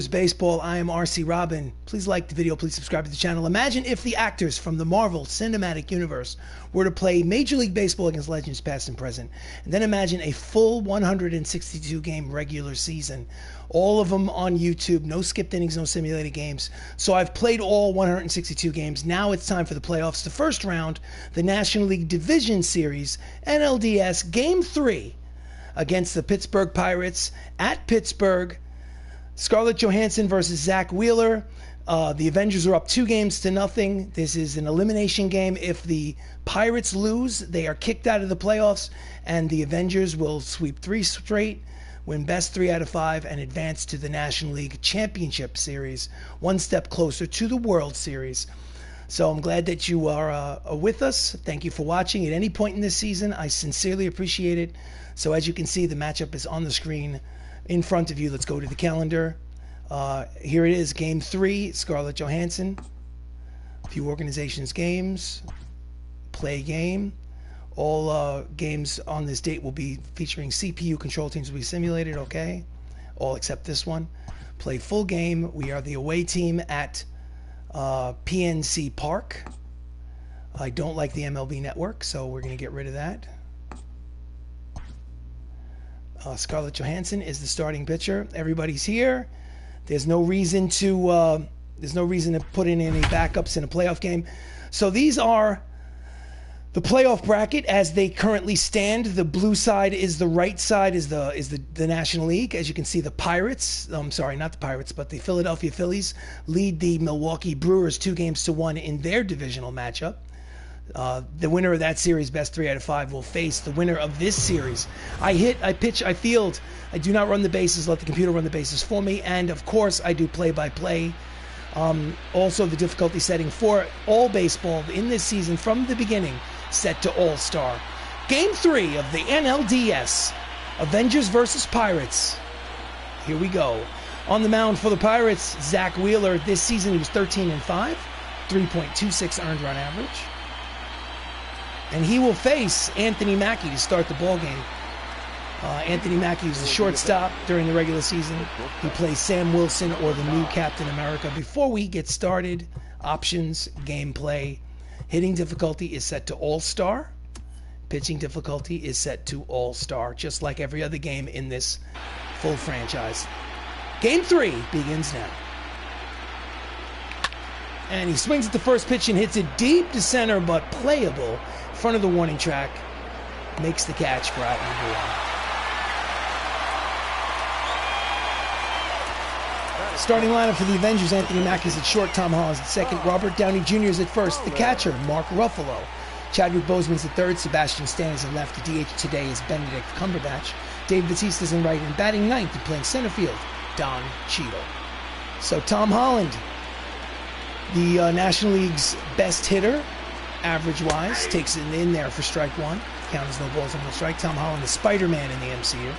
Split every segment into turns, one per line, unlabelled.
Baseball. I am RC Robbin. Please like the video. Please subscribe to the channel. Imagine if the actors from the Marvel Cinematic Universe were to play Major League Baseball against legends past and present. And then imagine a full 162 game regular season. All of them on YouTube. No skipped innings, no simulated games. So I've played all 162 games. Now it's time for the playoffs. The first round, the National League Division Series, NLDS, Game 3 against the Pittsburgh Pirates at Pittsburgh. Scarlett Johansson versus Zach Wheeler. The Avengers are up 2-0. This is an elimination game. If the Pirates lose, they are kicked out of the playoffs, and the Avengers will sweep 3 straight, win best 3 out of 5, and advance to the National League Championship Series, one step closer to the World Series. So I'm glad that you are with us. Thank you for watching at any point in this season. I sincerely appreciate it. So as you can see, the matchup is on the screen in front of you. Let's go to the calendar. Here it is, Game 3, Scarlett Johansson. A few organizations games. Play game. All games on this date will be featuring CPU control teams will be simulated, okay? All except this one. Play full game. We are the away team at PNC Park. I don't like the MLB network, so we're going to get rid of that. Scarlett Johansson is the starting pitcher. Everybody's here. There's no reason to put in any backups in a playoff game. So these are the playoff bracket as they currently stand. The blue side is the right side is the National League. As you can see, the Pirates, I'm sorry, not the Pirates, but the Philadelphia Phillies lead the Milwaukee Brewers 2-1 in their divisional matchup. The winner of that series, best 3 out of 5, will face the winner of this series. I hit, I pitch, I field. I do not run the bases. Let the computer run the bases for me. And, of course, I do play-by-play. Also, the difficulty setting for all baseball in this season from the beginning set to All-Star. Game 3 of the NLDS. Avengers versus Pirates. Here we go. On the mound for the Pirates, Zach Wheeler. This season he was 13-5, 3.26 earned run average. And he will face Anthony Mackie to start the ball game. Anthony Mackie is the shortstop during the regular season. He plays Sam Wilson or the new Captain America. Before we get started, options, gameplay. Hitting difficulty is set to All-Star. Pitching difficulty is set to All-Star, just like every other game in this full franchise. Game 3 begins now. And he swings at the first pitch and hits it deep to center, but playable. Front of the warning track, makes the catch for out number 1. Starting lineup for the Avengers: Anthony Mackie is at short, Tom Holland at second, Robert Downey Jr. is at first, the catcher Mark Ruffalo, Chadwick Boseman's at third, Sebastian Stan is at left, the DH today is Benedict Cumberbatch, Dave Bautista is in right, and batting ninth and playing center field, Don Cheadle. So Tom Holland, the National League's best hitter, average-wise, takes it in there for strike 1. Count as no balls and no strike. Tom Holland, the Spider-Man in the MCU.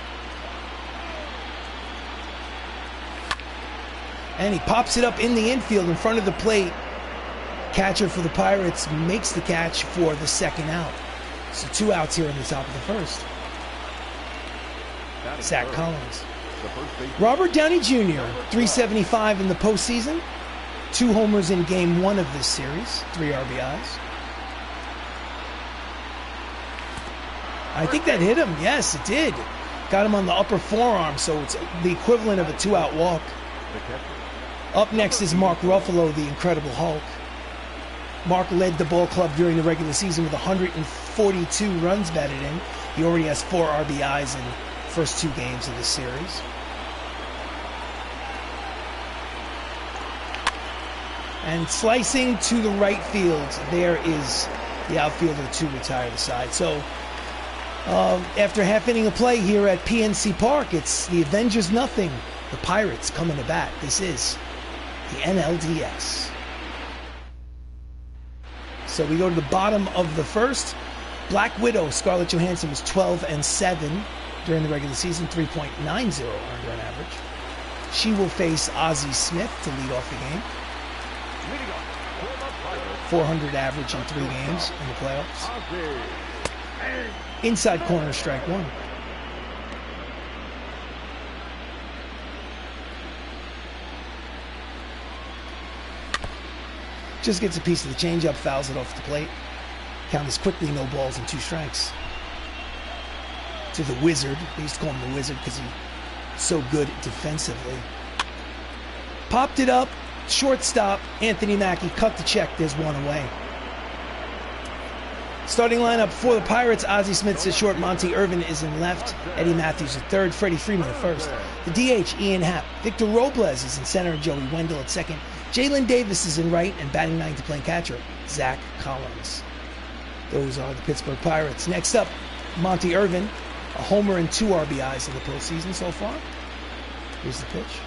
And he pops it up in the infield in front of the plate. Catcher for the Pirates makes the catch for the second out. So 2 outs here in the top of the first. Zach Collins. Robert Downey Jr., 375 in the postseason. 2 homers in Game 1 of this series. 3 RBIs. I think that hit him. Yes, it did. Got him on the upper forearm, so it's the equivalent of a 2-out walk. Up next is Mark Ruffalo, the Incredible Hulk. Mark led the ball club during the regular season with 142 runs batted in. He already has 4 RBIs in the first 2 games of this series. And slicing to the right field, there is the outfielder to retire the side. So after half inning of play here at PNC Park, it's the Avengers nothing, the Pirates coming to bat. This is the NLDS. So we go to the bottom of the first. Black Widow, Scarlett Johansson, was 12-7 during the regular season, 3.90 earned run average. She will face Ozzie Smith to lead off the game. 400 average in 3 games in the playoffs. Inside corner, strike 1. Just gets a piece of the changeup, fouls it off the plate. Count is quickly no balls and 2 strikes. To the Wizard. They used to call him the Wizard because he's so good defensively. Popped it up. Shortstop, Anthony Mackie cut the check. There's 1 away. Starting lineup for the Pirates, Ozzie Smith's at short, Monty Irvin is in left, Eddie Matthews at third, Freddie Freeman at first. The DH, Ian Happ. Victor Robles is in center, Joey Wendell at second. Jalen Davis is in right, and batting ninth to playing catcher, Zach Collins. Those are the Pittsburgh Pirates. Next up, Monty Irvin, a homer and 2 RBIs in the postseason so far. Here's the pitch.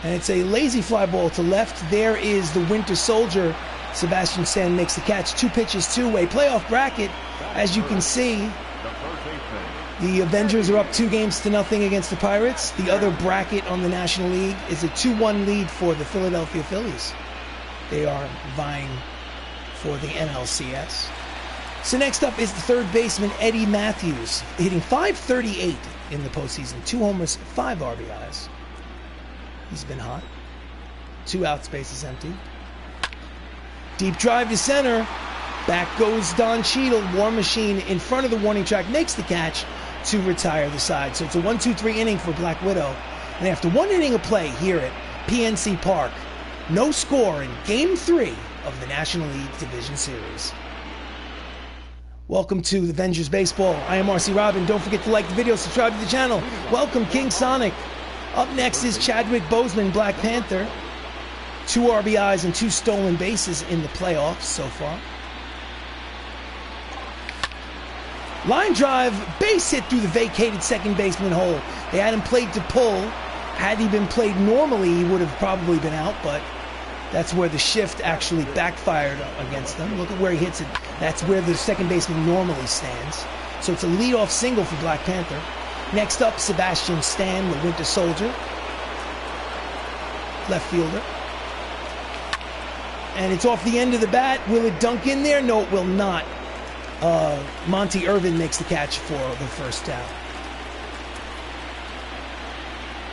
And it's a lazy fly ball to left. There is the Winter Soldier. Sebastian Stan makes the catch. 2 pitches, 2-way. Playoff bracket, as you can see, the Avengers are up 2-0 against the Pirates. The other bracket on the National League is a 2-1 lead for the Philadelphia Phillies. They are vying for the NLCS. So next up is the third baseman, Eddie Matthews, hitting .538 in the postseason. 2 homers, 5 RBIs. He's been hot. 2 outs, bases empty. Deep drive to center. Back goes Don Cheadle. War Machine in front of the warning track makes the catch to retire the side. So it's a 1-2-3 inning for Black Widow. And after 1 inning of play here at PNC Park, no score in Game 3 of the National League Division Series. Welcome to Avengers Baseball. I am RC Robbin. Don't forget to like the video, subscribe to the channel. Welcome King Sonic. Up next is Chadwick Boseman, Black Panther. 2 RBIs and 2 stolen bases in the playoffs so far. Line drive, base hit through the vacated second baseman hole. They had him played to pull. Had he been played normally, he would have probably been out, but that's where the shift actually backfired against them. Look at where he hits it. That's where the second baseman normally stands. So it's a leadoff single for Black Panther. Next up, Sebastian Stan, the Winter Soldier. Left fielder. And it's off the end of the bat. Will it dunk in there? No, it will not. Monty Irvin makes the catch for the first down.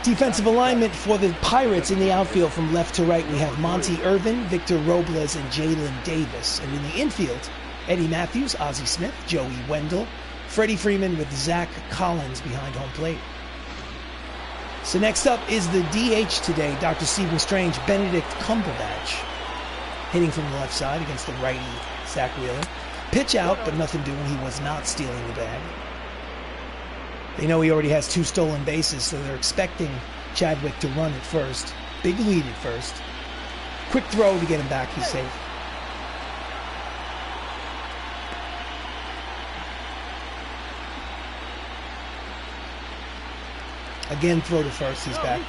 Defensive alignment for the Pirates in the outfield from left to right. We have Monty Irvin, Victor Robles, and Jalen Davis. And in the infield, Eddie Matthews, Ozzie Smith, Joey Wendell, Freddie Freeman with Zach Collins behind home plate. So next up is the DH today, Dr. Stephen Strange, Benedict Cumberbatch. Hitting from the left side against the righty Zach Wheeler. Pitch out, but nothing doing. He was not stealing the bag. They know he already has 2 stolen bases, so they're expecting Chadwick to run at first. Big lead at first. Quick throw to get him back. He's safe. Again, throw to first. He's back.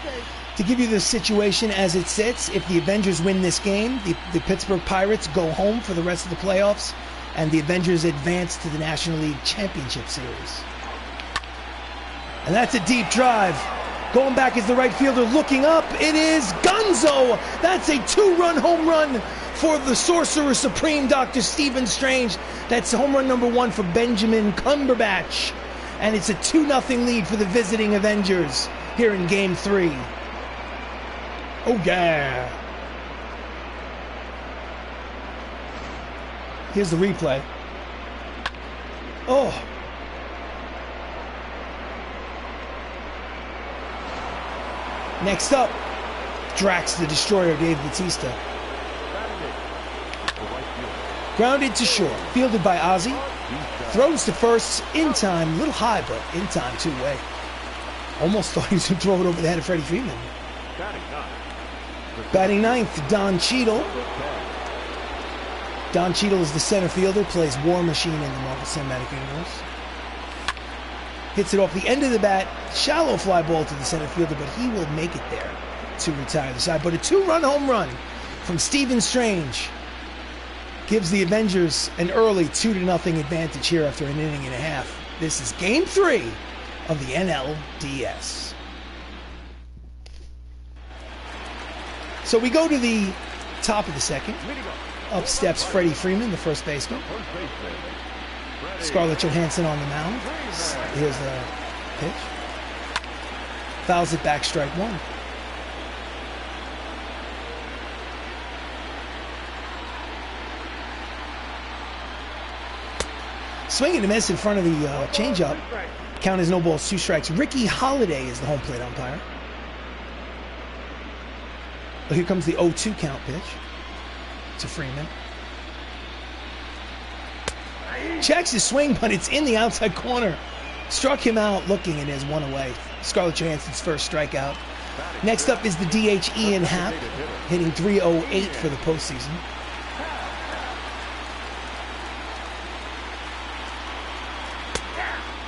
To give you the situation as it sits, if the Avengers win this game, the Pittsburgh Pirates go home for the rest of the playoffs, and the Avengers advance to the National League Championship Series. And that's a deep drive. Going back is the right fielder looking up. It is Gonzo. That's a 2-run home run for the Sorcerer Supreme, Dr. Stephen Strange. That's home run number 1 for Benjamin Cumberbatch. And it's a 2-0 lead for the visiting Avengers here in Game 3. Oh, yeah. Here's the replay. Oh. Next up, Drax the Destroyer, Dave Bautista. Grounded to short, fielded by Ozzie. Throws to first, in time, a little high, but in time, 2-way. Almost thought he was going to throw it over the head of Freddie Freeman. Batting ninth, Don Cheadle. Don Cheadle is the center fielder, plays War Machine in the Marvel Cinematic Universe. Hits it off the end of the bat, shallow fly ball to the center fielder, but he will make it there to retire the side. But a 2-run home run from Stephen Strange gives the Avengers an early 2-0 advantage here after an inning and a half. This is Game 3 of the NLDS. So we go to the top of the second. Up steps Freddie Freeman, the first baseman. Scarlett Johansson on the mound. Here's the pitch. Fouls it back, strike 1. Swing and a miss in front of the changeup. Count is no balls, 2 strikes. Ricky Holiday is the home plate umpire. Well, here comes the 0-2 count pitch to Freeman. Checks his swing, but it's in the outside corner. Struck him out looking, and is 1 away. Scarlett Johansson's first strikeout. Next up is the DH Ian Happ, hitting .308 for the postseason.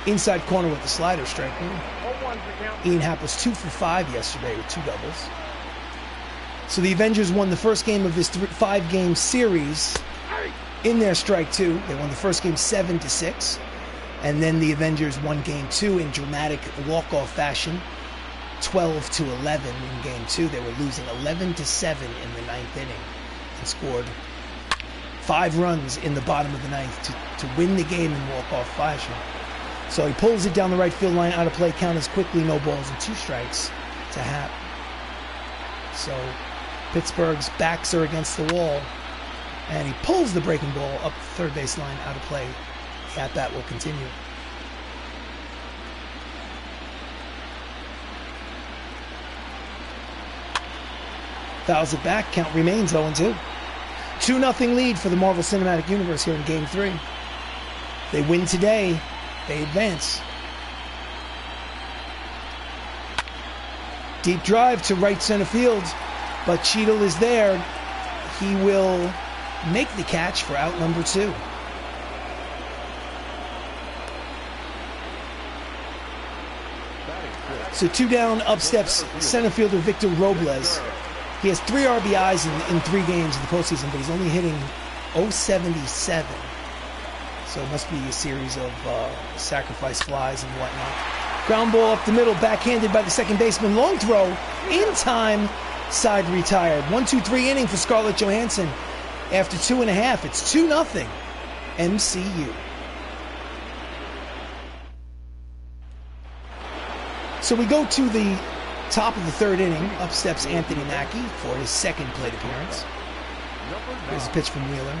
Inside corner with the slider, strike one. Ian Happ was 2 for 5 yesterday with 2 doubles. So the Avengers won the first game of this 5-game series in their strike 2. They won the first game 7-6. And then the Avengers won game 2 in dramatic walk-off fashion, 12-11 in game 2. They were losing 11-7 in the 9th inning and scored 5 runs in the bottom of the 9th to win the game in walk-off fashion. So he pulls it down the right field line, out of play, count is quickly, no balls and 2 strikes to Happ. So Pittsburgh's backs are against the wall, and he pulls the breaking ball up the third base line, out of play. The at-bat will continue. Fouls it back, count remains 0-2. 2-0 lead for the Marvel Cinematic Universe here in Game 3. They win today, they advance. Deep drive to right center field, but Cheadle is there. He will make the catch for out number 2. So 2 down, up steps center fielder Victor Robles. He has 3 RBIs in 3 games in the postseason, but he's only hitting .077. So it must be a series of sacrifice flies and whatnot. Ground ball up the middle, backhanded by the second baseman. Long throw, in time, side retired. 1-2-3 inning for Scarlett Johansson. After 2.5, it's 2-0 MCU. So we go to the top of the 3rd inning. Up steps Anthony Mackie for his 2nd plate appearance. Here's a pitch from Wheeler.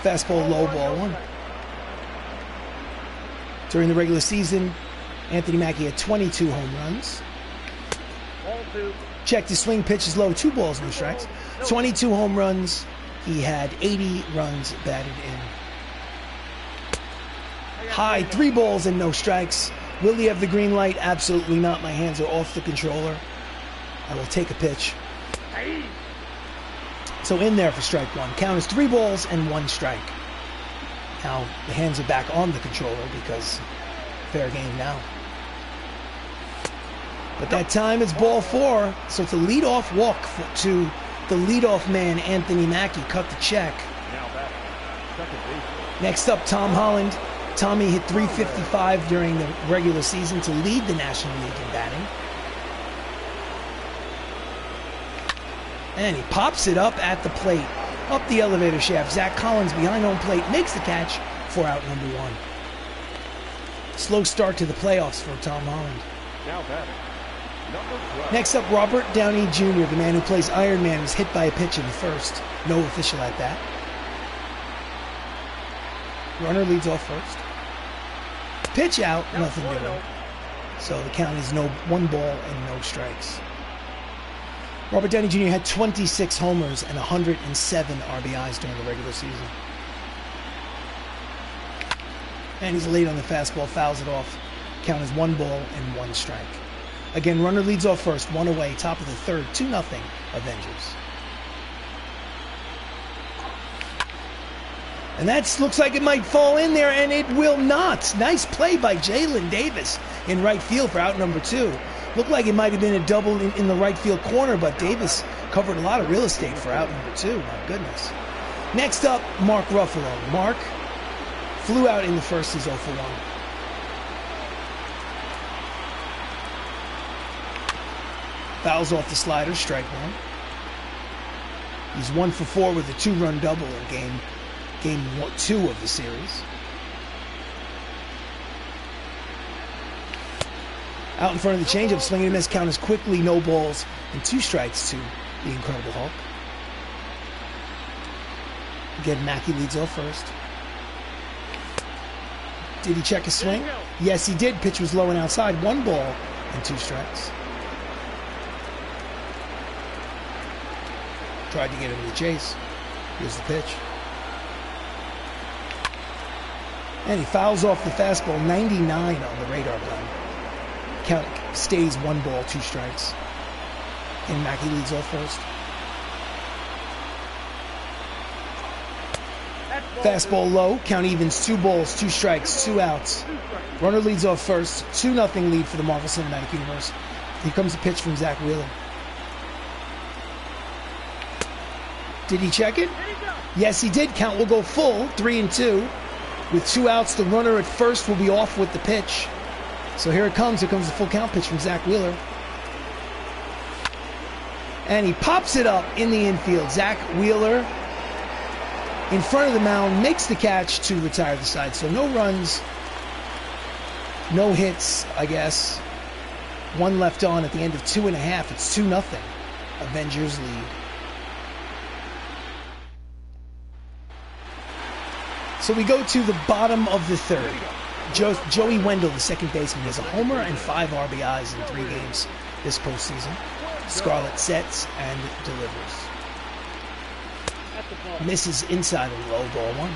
Fastball, low, ball 1. During the regular season, Anthony Mackie had 22 home runs. Checked his swing, pitch is low, 2 balls, no strikes. 22 home runs. He had 80 runs batted in. High, 3 balls and no strikes. Will he have the green light? Absolutely not. My hands are off the controller. I will take a pitch. So in there for strike 1. Count is 3 balls and 1 strike. Now the hands are back on the controller because fair game now. But that time it's ball 4. So it's a leadoff walk to the leadoff man, Anthony Mackie. Cut the check. Next up, Tom Holland. Tommy hit .355 during the regular season to lead the National League in batting. And he pops it up at the plate, up the elevator shaft. Zach Collins behind home plate makes the catch for out number 1. Slow start to the playoffs for Tom Holland.
Now batting, number 12.
Next up, Robert Downey Jr., the man who plays Iron Man, was hit by a pitch in the 1st. No official at that. Runner leads off first. Pitch out, nothing doing. So the count is 1 ball and no strikes. Robert Downey Jr. had 26 homers and 107 RBIs during the regular season. And he's late on the fastball, fouls it off. Count is 1 ball and 1 strike. Again, runner leads off first, 1 away, top of the 3rd, 2-0 Avengers. And that looks like it might fall in there, and it will not. Nice play by Jalen Davis in right field for out number 2. Looked like it might have been a double in the right field corner, but Davis covered a lot of real estate for out number 2. My goodness. Next up, Mark Ruffalo. Mark flew out in the 1st. He's 0 for 1. Fouls off the slider, strike 1. He's 1 for 4 with a 2-run double in game 2 of the series. Out in front of the changeup, swinging and miss, count is quickly, no balls and 2 strikes to the Incredible Hulk. Again, Mackie leads off first. Did he check his swing? Yes, he did. Pitch was low and outside. 1 ball and 2 strikes. Tried to get him to chase. Here's the pitch. And he fouls off the fastball. 99 on the radar gun. Count stays 1 ball, 2 strikes. And Mackie leads off first. Fastball low. Count evens. 2 balls, 2 strikes, 2 outs. Runner leads off first. 2-0 lead for the Marvel Cinematic Universe. Here comes the pitch from Zach Wheeler. Did he check it? Yes, he did. Count will go full. 3-2. With 2 outs, the runner at first will be off with the pitch. So here it comes. Here comes the full count pitch from Zach Wheeler. And he pops it up in the infield. Zach Wheeler in front of the mound makes the catch to retire the side. So no runs, no hits, I guess. 1 left on at the end of 2.5. It's 2-0. Avengers lead. So we go to the bottom of the 3rd. Joey Wendell, the second baseman, has a homer and 5 RBIs in 3 games this postseason. Scarlett sets and delivers. Misses inside and low, ball 1.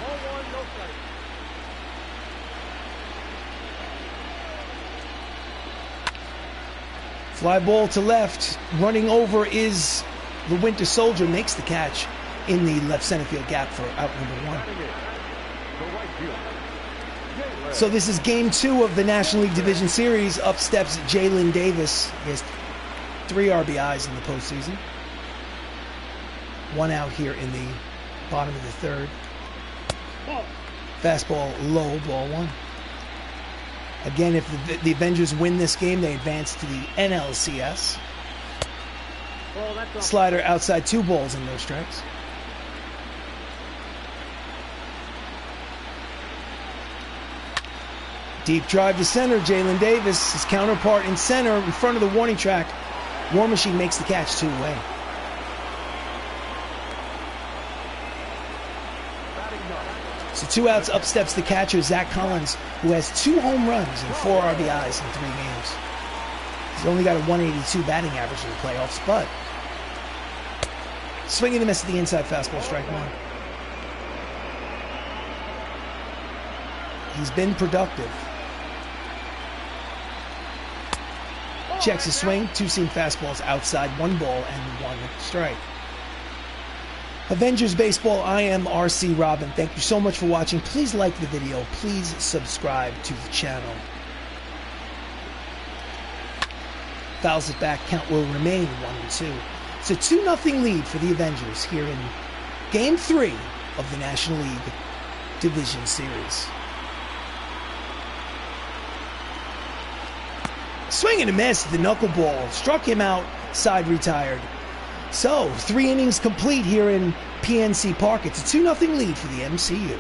Fly ball to left. Running over is the Winter Soldier. Makes the catch in the left center field gap for out number 1. So this is game 2 of the National League Division Series. Up steps Jalen Davis. He has 3 RBIs in the postseason. 1 out here in the bottom of the 3rd. Fastball low, ball 1. Again, if the Avengers win this game, they advance to the NLCS. Slider outside, 2 balls and no strikes. Deep drive to center, Jalen Davis, his counterpart in center, in front of the warning track. War Machine makes the catch 2 away. So 2 outs, up steps the catcher, Zach Collins, who has 2 home runs and 4 RBIs in 3 games. He's only got a 182 batting average in the playoffs, but swinging and a miss at the inside fastball, strike 1. He's been productive. Checks his swing, 2-seam fastballs outside, 1 ball and 1 strike. Avengers Baseball, I am RC Robbin. Thank you so much for watching. Please like the video. Please subscribe to the channel. Fouls it back. Count will remain 1-2. It's a 2-0 lead for the Avengers here in Game 3 of the National League Division Series. Swing and a miss. The knuckleball struck him out. Side retired. So, 3 innings complete here in PNC Park. It's a 2-0 lead for the MCU.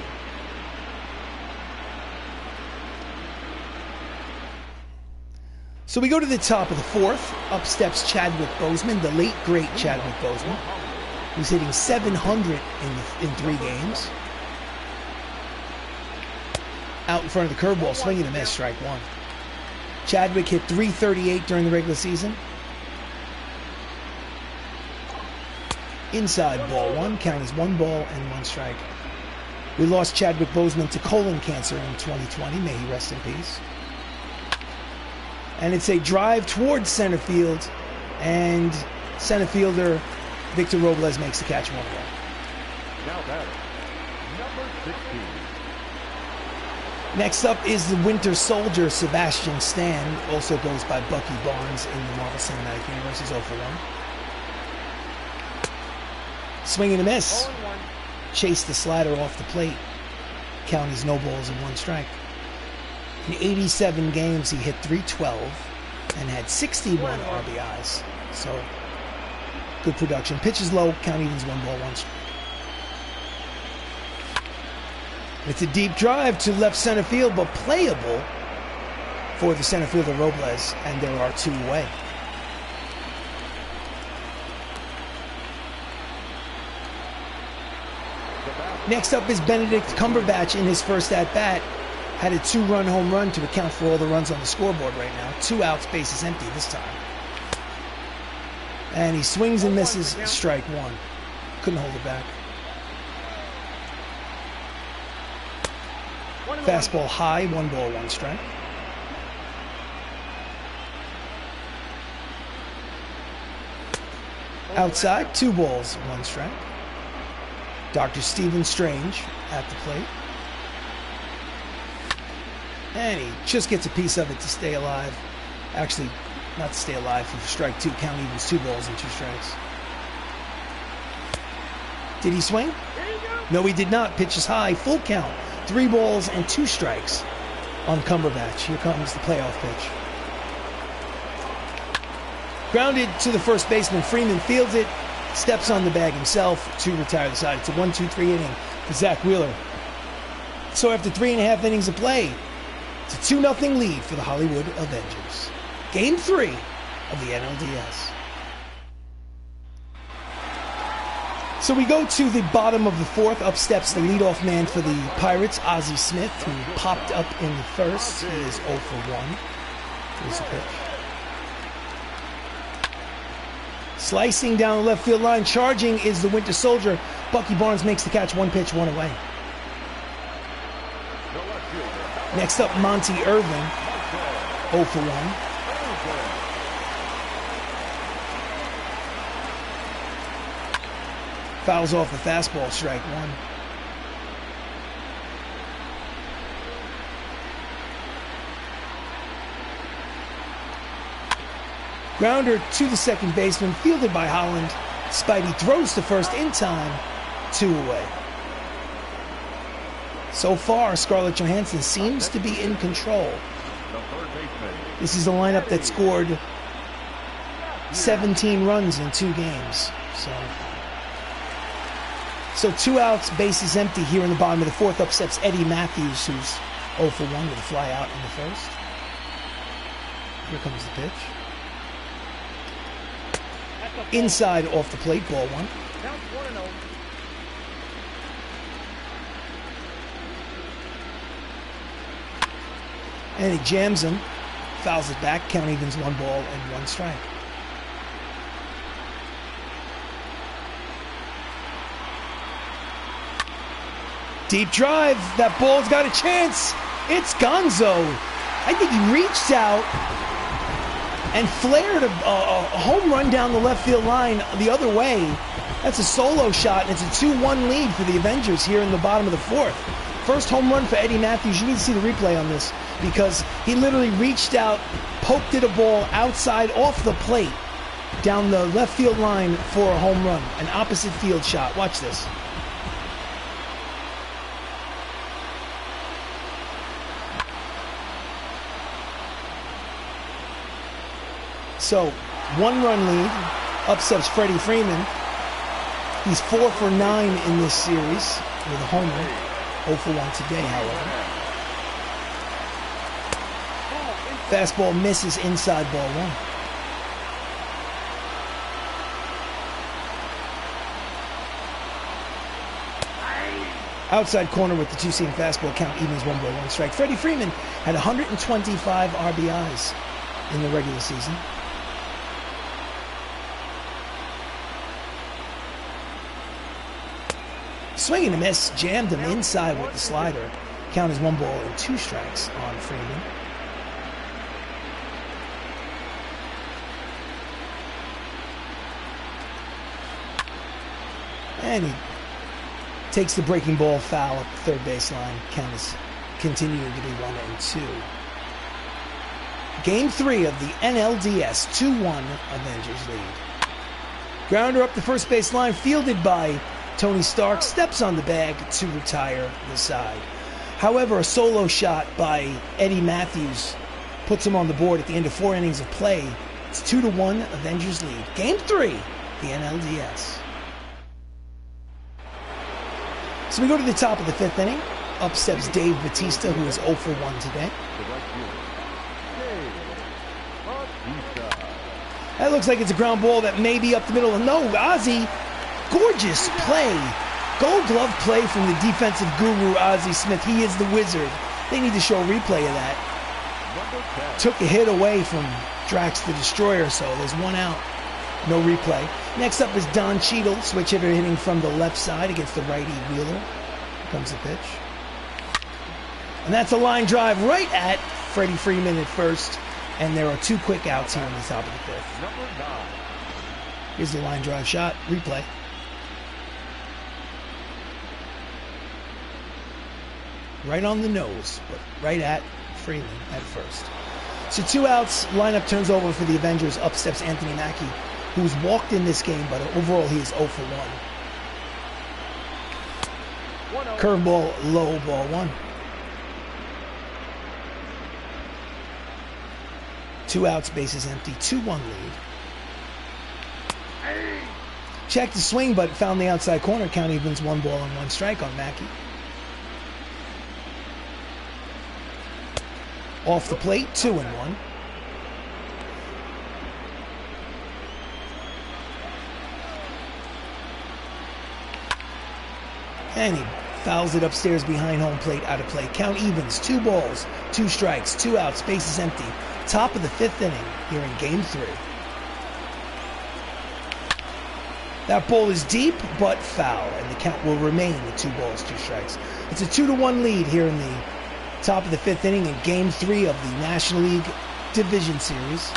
So we go to the top of the 4th. Up steps Chadwick Boseman, the late, great Chadwick Boseman, who's hitting 700 in 3 games. Out in front of the curveball, swing and a miss, strike 1. Chadwick hit .338 during the regular season. Inside, ball 1. Count is 1 ball and 1 strike. We lost Chadwick Boseman to colon cancer in 2020. May he rest in peace. And it's a drive towards center field, and center fielder Victor Robles makes the catch 1 away.
Now batting, number 16.
Next up is the Winter Soldier, Sebastian Stan, also goes by Bucky Barnes in the Marvel Cinematic Universe. He's 0 for 1. Swing and a miss. Chase the slider off the plate. Count is no balls and 1 strike. In 87 games, he hit .312 and had 61 RBIs. So, good production. Pitches low, count evens 1 ball, 1 strike. It's a deep drive to left center field, but playable for the center fielder Robles, and there are 2 away. Next up is Benedict Cumberbatch in his first at-bat. Had a 2-run home run to account for all the runs on the scoreboard right now. 2 outs, bases empty this time. And he swings and misses, strike 1. Couldn't hold it back. Fastball high, 1 ball, 1 strike. Outside, 2 balls, 1 strike. Dr. Stephen Strange at the plate. And he just gets a piece of it to stay alive. Actually, not to stay alive for strike 2. Count evens, 2 balls and 2 strikes. Did he swing? No, he did not. Pitch is high, full count. 3 balls and 2 strikes on Cumberbatch. Here comes the playoff pitch. Grounded to the first baseman. Freeman fields it, steps on the bag himself to retire the side. It's a 1-2-3 inning for Zach Wheeler. So after 3.5 innings of play, it's a 2-0 lead for the Hollywood Avengers. Game 3 of the NLDS. So we go to the bottom of the 4th. Up steps the leadoff man for the Pirates, Ozzie Smith, who popped up in the first. He is 0 for 1. Here's the pitch. Slicing down the left field line, charging is the Winter Soldier. Bucky Barnes makes the catch, 1 pitch, 1 away. Next up, Monty Irvin, 0 for 1. Fouls off the fastball, strike 1. Grounder to the second baseman, fielded by Holland. Spidey throws to first in time, 2 away. So far, Scarlett Johansson seems to be in control. This is a lineup that scored 17 runs in 2 games. So 2 outs, bases empty here in the bottom of the 4th. Up steps Eddie Matthews, who's 0 for 1 with a fly out in the first. Here comes the pitch. Inside off the plate, ball 1. And he jams him, fouls it back, count evens, 1 ball and 1 strike. Deep drive, that ball's got a chance. It's Gonzo. I think he reached out and flared a home run down the left field line the other way. That's a solo shot, and it's a 2-1 lead for the Avengers here in the bottom of the 4th. First home run for Eddie Matthews. You need to see the replay on this because he literally reached out, poked at a ball outside off the plate down the left field line for a home run, an opposite field shot. Watch this. So, 1-run lead. Up steps Freddie Freeman. He's 4 for 9 in this series with a homer. 0 for 1 today, however. Fastball misses inside, ball 1. Outside corner with the 2-seam fastball, count evens, 1 ball, 1 strike. Freddie Freeman had 125 RBIs in the regular season. Swing and a miss, jammed him inside with the slider. Count is 1 ball and 2 strikes on Freeman. And he takes the breaking ball foul at the third baseline. Count is continuing to be 1-2. Game 3 of the NLDS 2-1 Avengers lead. Grounder up the first baseline, fielded by Tony Stark, steps on the bag to retire the side. However, a solo shot by Eddie Matthews puts him on the board at the end of 4 innings of play. It's 2-1 Avengers lead. Game 3, the NLDS. So we go to the top of the 5th inning. Up steps Dave Bautista, who is 0 for 1 today. That looks like it's a ground ball that may be up the middle. No, Ozzie, gorgeous play. Gold glove play from the defensive guru, Ozzie Smith. He is the wizard. They need to show a replay of that.
Number 10.
Took a hit away from Drax the Destroyer, so there's one out. No replay. Next up is Don Cheadle, switch hitter hitting from the left side against the righty Wheeler. Here comes the pitch. And that's a line drive right at Freddie Freeman at first. And there are 2 quick outs here in the top of the 5th.
Number 9.
Here's the line drive shot. Replay. Right on the nose, but right at Freeman at first. So 2 outs, lineup turns over for the Avengers. Up steps Anthony Mackie, who's walked in this game, but overall he is 0 for 1. Curveball, low, ball 1. 2 outs, bases empty, 2-1 lead. Checked the swing, but found the outside corner. Count evens, 1 ball and 1 strike on Mackie. Off the plate, 2-1. And he fouls it upstairs behind home plate, out of play. Count evens, 2 balls, 2 strikes, 2 outs, bases empty. Top of the 5th inning here in Game 3. That ball is deep, but foul, and the count will remain at 2 balls, 2 strikes. It's a 2-1 lead here in the top of the 5th inning in Game 3 of the National League Division Series.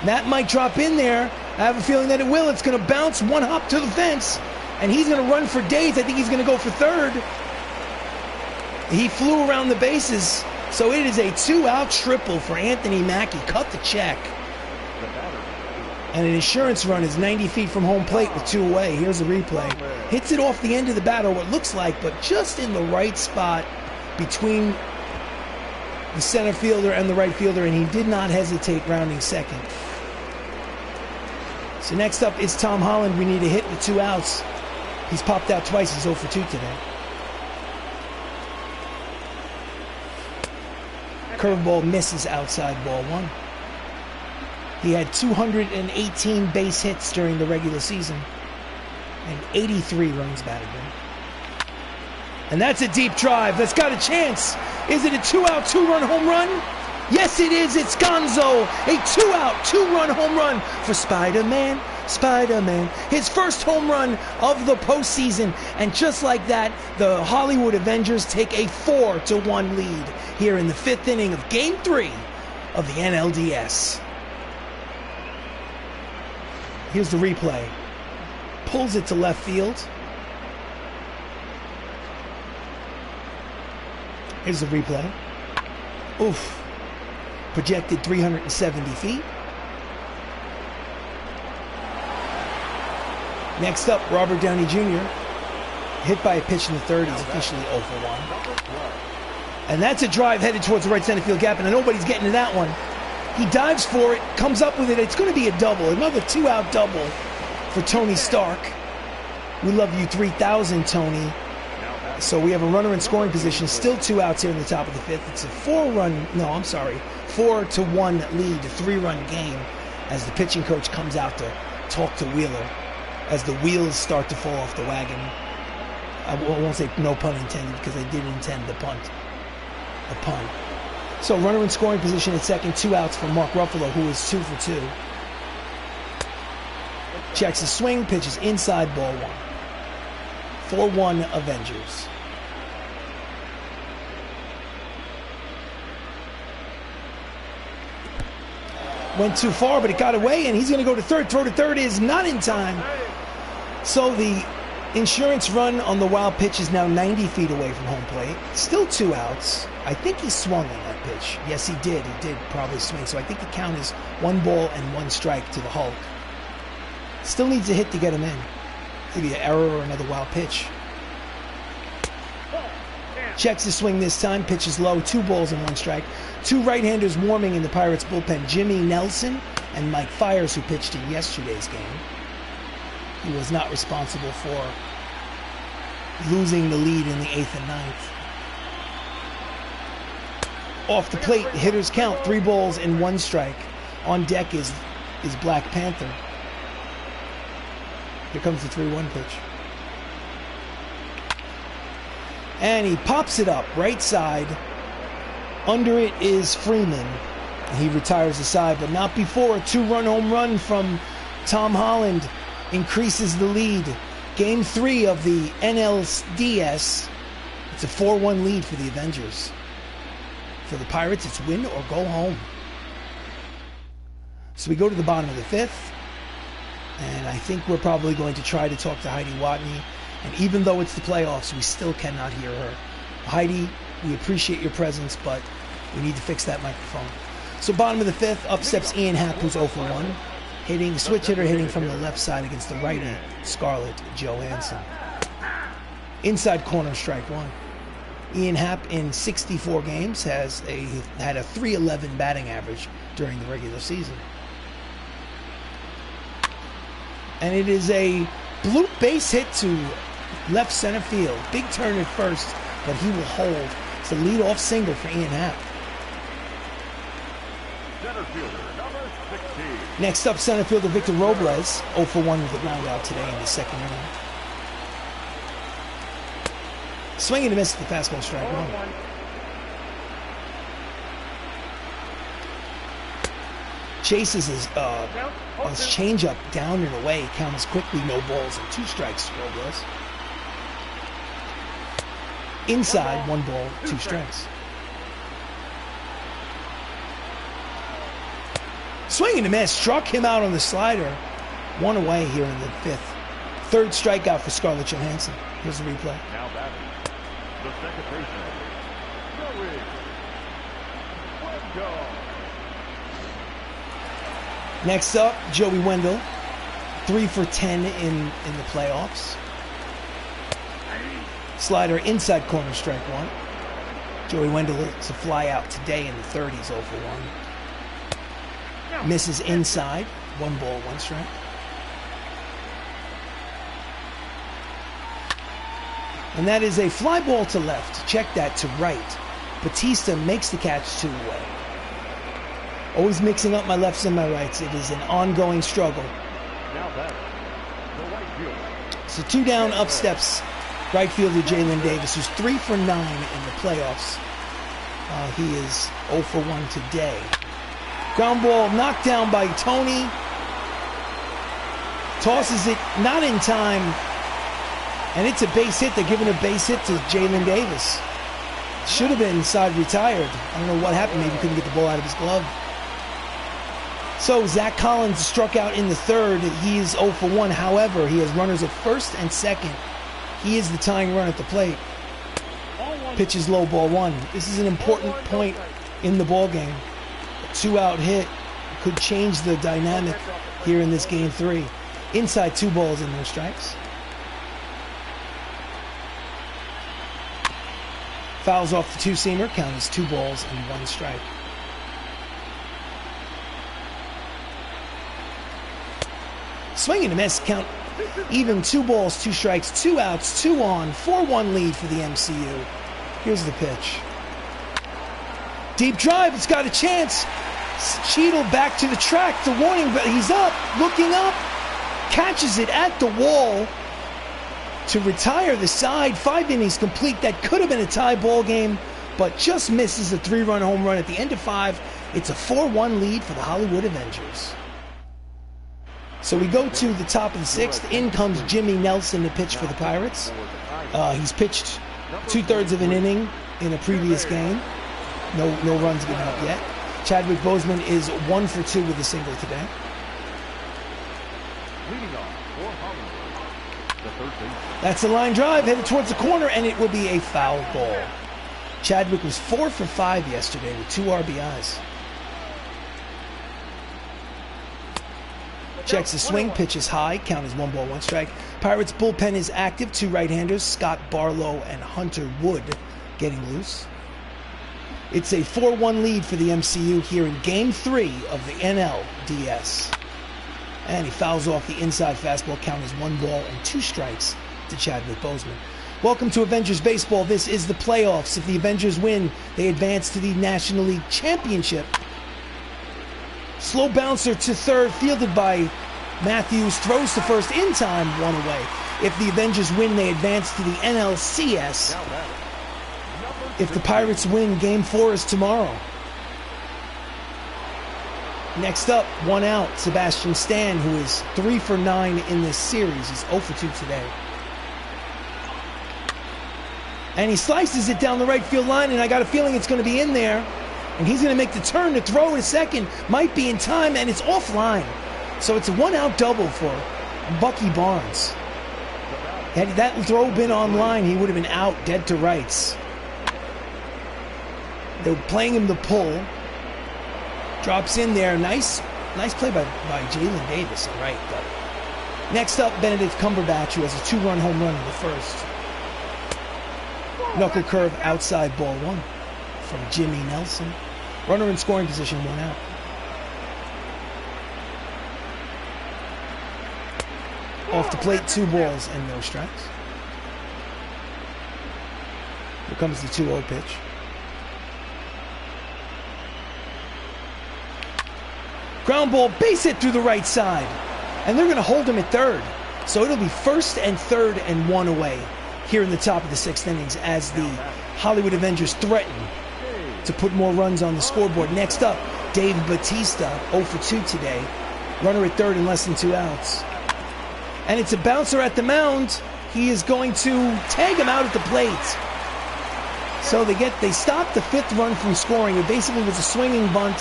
And that might drop in there. I have a feeling that it will. It's going to bounce 1 hop to the fence, and he's going to run for days. I think he's going to go for 3rd. He flew around the bases, so it is a 2-out triple for Anthony Mackie. Cut the check. And an insurance run is 90 feet from home plate with 2 away. Here's a replay. Hits it off the end of the bat, or what looks like, but just in the right spot between the center fielder and the right fielder, and he did not hesitate rounding second. So next up is Tom Holland. We need a hit with 2 outs. He's popped out twice. He's 0 for 2 today. Curveball misses outside, ball 1. He had 218 base hits during the regular season and 83 runs batted in. And that's a deep drive. That's got a chance. Is it a 2-out, 2-run home run? Yes, it is. It's Gonzo. A 2-out, 2-run home run for Spider-Man. Spider-Man. His first home run of the postseason. And just like that, the Hollywood Avengers take a 4-1 lead here in the 5th inning of Game 3 of the NLDS. Here's the replay. Pulls it to left field. Here's the replay. Oof. Projected 370 feet. Next up, Robert Downey Jr. Hit by a pitch in the 3rd. He's officially 0 for 1. And that's a drive headed towards the right center field gap, and I know nobody's getting to that one. He dives for it, comes up with it. It's going to be a double. Another 2-out double for Tony Stark. We love you 3,000, Tony. So we have a runner in scoring position. Still 2 outs here in the top of the 5th. It's a 4-1 lead, a 3-run game as the pitching coach comes out to talk to Wheeler as the wheels start to fall off the wagon. I won't say no pun intended because I did intend the pun. So runner in scoring position at second, 2 outs for Mark Ruffalo, who is 2 for 2. Checks the swing, pitches inside, ball 1. 4-1 Avengers. Went too far, but it got away, and he's going to go to 3rd. Throw to 3rd is not in time. So the insurance run on the wild pitch is now 90 feet away from home plate. Still 2 outs. I think he swung on that pitch. Yes, he did. He did probably swing. So I think the count is 1 ball and 1 strike to the Hulk. Still needs a hit to get him in. Maybe an error or another wild pitch. Checks the swing this time. Pitches low. 2 balls and 1 strike. 2 right-handers warming in the Pirates bullpen. Jimmy Nelson and Mike Fiers, who pitched in yesterday's game. He was not responsible for losing the lead in the 8th and 9th. Off the plate, hitters count. 3 balls and 1 strike. On deck is Black Panther. Here comes the 3-1 pitch. And he pops it up right side Under it is Freeman. He retires the side, but not before a 2-run home run from Tom Holland increases the lead. Game 3 of the NLDS. It's a 4-1 lead for the Avengers. For the Pirates, it's win or go home. So we go to the bottom of the 5th, and I think we're probably going to try to talk to Heidi Watney. And even though it's the playoffs, we still cannot hear her. Heidi, we appreciate your presence, but we need to fix that microphone. So bottom of the 5th, up steps Ian Happ, who's 0 for 1. Hitting, switch hitter hitting from the left side against the righty, Scarlett Johansson. Inside corner, strike 1. Ian Happ in 64 games had a .311 batting average during the regular season. And it is a bloop base hit to left center field. Big turn at first, but he will hold. It's a leadoff single for Ian Happ.
Center fielder, number 16.
Next up, center fielder Victor Robles, 0 for 1 with the ground out today in the second inning. Swing and a miss at the fastball, strike 1. Chases his changeup down and away. Count is quickly, no balls and 2 strikes. Robles. Inside, 1 ball, 2 strikes. Swing and a miss, struck him out on the slider. 1 away here in the 5th. 3rd strikeout for Scarlett Johansson. Here's the replay.
Now batting, the second baseman, Joey Wendell.
Next up, Joey Wendell, 3 for 10 in the playoffs. Slider inside corner, strike 1. Joey Wendell is a fly out today in the 30s, 0 for 1. Misses inside, 1 ball, 1 strike. And that is a fly ball to left. Check that to right. Bautista makes the catch 2 away. Always mixing up my lefts and my rights. It is an ongoing struggle.
Now batting, the right fielder.
So 2 down, up steps right fielder Jalen Davis, who's 3 for 9 in the playoffs. He is 0 for 1 today. Ground ball knocked down by Tony. Tosses it not in time. And it's a base hit. They're giving a base hit to Jalen Davis. Should have been side retired. I don't know what happened. Maybe he couldn't get the ball out of his glove. So Zach Collins struck out in the 3rd. He is 0 for 1. However, he has runners at 1st and 2nd. He is the tying run at the plate. Pitches low, ball 1. This is an important point in the ball game. A 2-out hit could change the dynamic here in this game 3. Inside, 2 balls and no strikes. Fouls off the 2-seamer. Count is 2 balls and 1 strike. Swing and a miss. Count even, 2 balls, 2 strikes, 2 outs, 2 on, 4-1 lead for the MCU. Here's the pitch. Deep drive. It's got a chance. Cheadle back to the track. The warning, but he's up, looking up, catches it at the wall to retire the side. 5 innings complete. That could have been a tie ball game, but just misses a 3-run home run at the end of 5. It's a 4-1 lead for the Hollywood Avengers. So we go to the top of the 6th. In comes Jimmy Nelson to pitch for the Pirates. He's pitched 2/3 of an inning in a previous game. No runs given up yet. Chadwick Boseman is 1 for 2 with a single today.
Leading off for Holland, the 3rd baseman.
That's a line drive headed towards the corner, and it will be a foul ball. Chadwick was 4 for 5 yesterday with 2 RBIs. Checks the swing, pitches high, count is 1 ball, 1 strike. Pirates bullpen is active. 2 right-handers, Scott Barlow and Hunter Wood, getting loose. It's a 4-1 lead for the MCU here in Game 3 of the NLDS. And he fouls off the inside fastball. Count is 1 ball and 2 strikes to Chadwick Boseman. Welcome to Avengers Baseball. This is the playoffs. If the Avengers win, they advance to the National League Championship. Slow bouncer to 3rd, fielded by Matthews, throws to 1st in time, 1 away. If the Avengers win, they advance to the NLCS.
Now batting, number
If the Pirates win, Game 4 is tomorrow. Next up, 1 out, Sebastian Stan, who is 3 for 9 in this series. He's 0 for 2 today. And he slices it down the right field line, and I got a feeling it's going to be in there. And he's going to make the turn to throw to second. Might be in time, and it's offline. So it's a 1-out double for Bucky Barnes. Had that throw been online, he would have been out dead to rights. They're playing him the pull. Drops in there. Nice play by Jalen Davis at right. But next up, Benedict Cumberbatch, who has a 2-run home run in the first. Knuckle curve outside, ball 1 from Jimmy Nelson. Runner in scoring position, 1 out. Off the plate, 2 balls and no strikes. Here comes the 2-0 pitch. Ground ball, base hit through the right side. And they're going to hold him at third. So it'll be first and third and 1 away here in the top of the 6th innings as the Hollywood Avengers threaten to put more runs on the scoreboard. Next up, Dave Bautista, 0 for 2 today. Runner at third and less than 2 outs. And it's a bouncer at the mound. He is going to tag him out at the plate. So they stop the 5th run from scoring. It basically was a swinging bunt.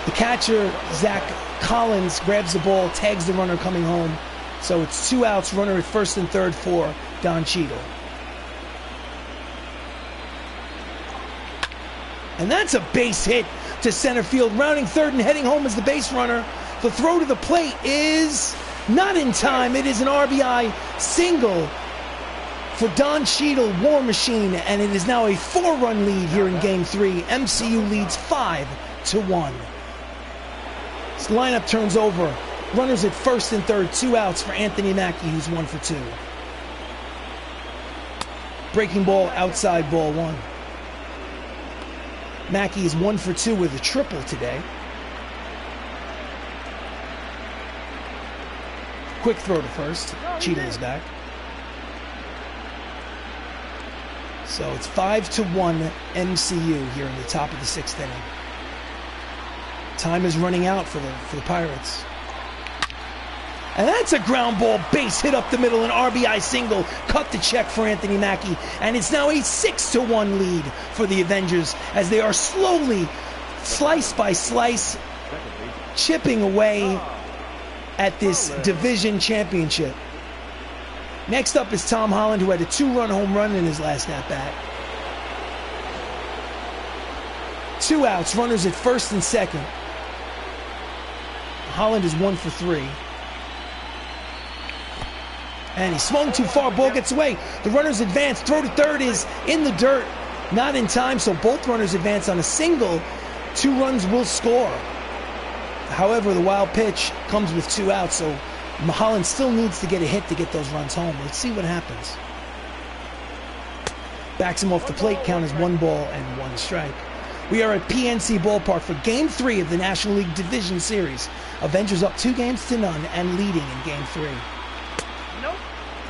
The catcher, Zach Collins, grabs the ball, tags the runner coming home. So it's 2 outs, runner at first and third for Don Cheadle. And that's a base hit to center field. Rounding third and heading home as the base runner. The throw to the plate is not in time. It is an RBI single for Don Cheadle, War Machine, and it is now a 4-run lead here in Game 3. MCU leads 5-1. This lineup turns over. Runners at first and third, 2 outs for Anthony Mackie, who's 1 for 2. Breaking ball outside, ball 1. Mackie is 1 for 2 with a triple today. Quick throw to first. Cheadle is back. So it's 5-1 MCU here in the top of the 6th inning. Time is running out for the Pirates. And that's a ground ball, base hit up the middle, an RBI single, cut the check for Anthony Mackie, and it's now a 6-1 lead for the Avengers as they are slowly, slice by slice, chipping away at this division championship. Next up is Tom Holland, who had a 2-run home run in his last at-bat. 2 outs, runners at first and second. Holland is 1 for 3. And he swung too far, ball gets away. The runners advance, throw to third is in the dirt. Not in time, so both runners advance on a single. 2 runs will score. However, the wild pitch comes with 2 outs, so Holland still needs to get a hit to get those runs home. Let's see what happens. Backs him off the plate, count is 1 ball and 1 strike. We are at PNC Ballpark for Game 3 of the National League Division Series. Avengers up 2-0 and leading in Game 3. Nope.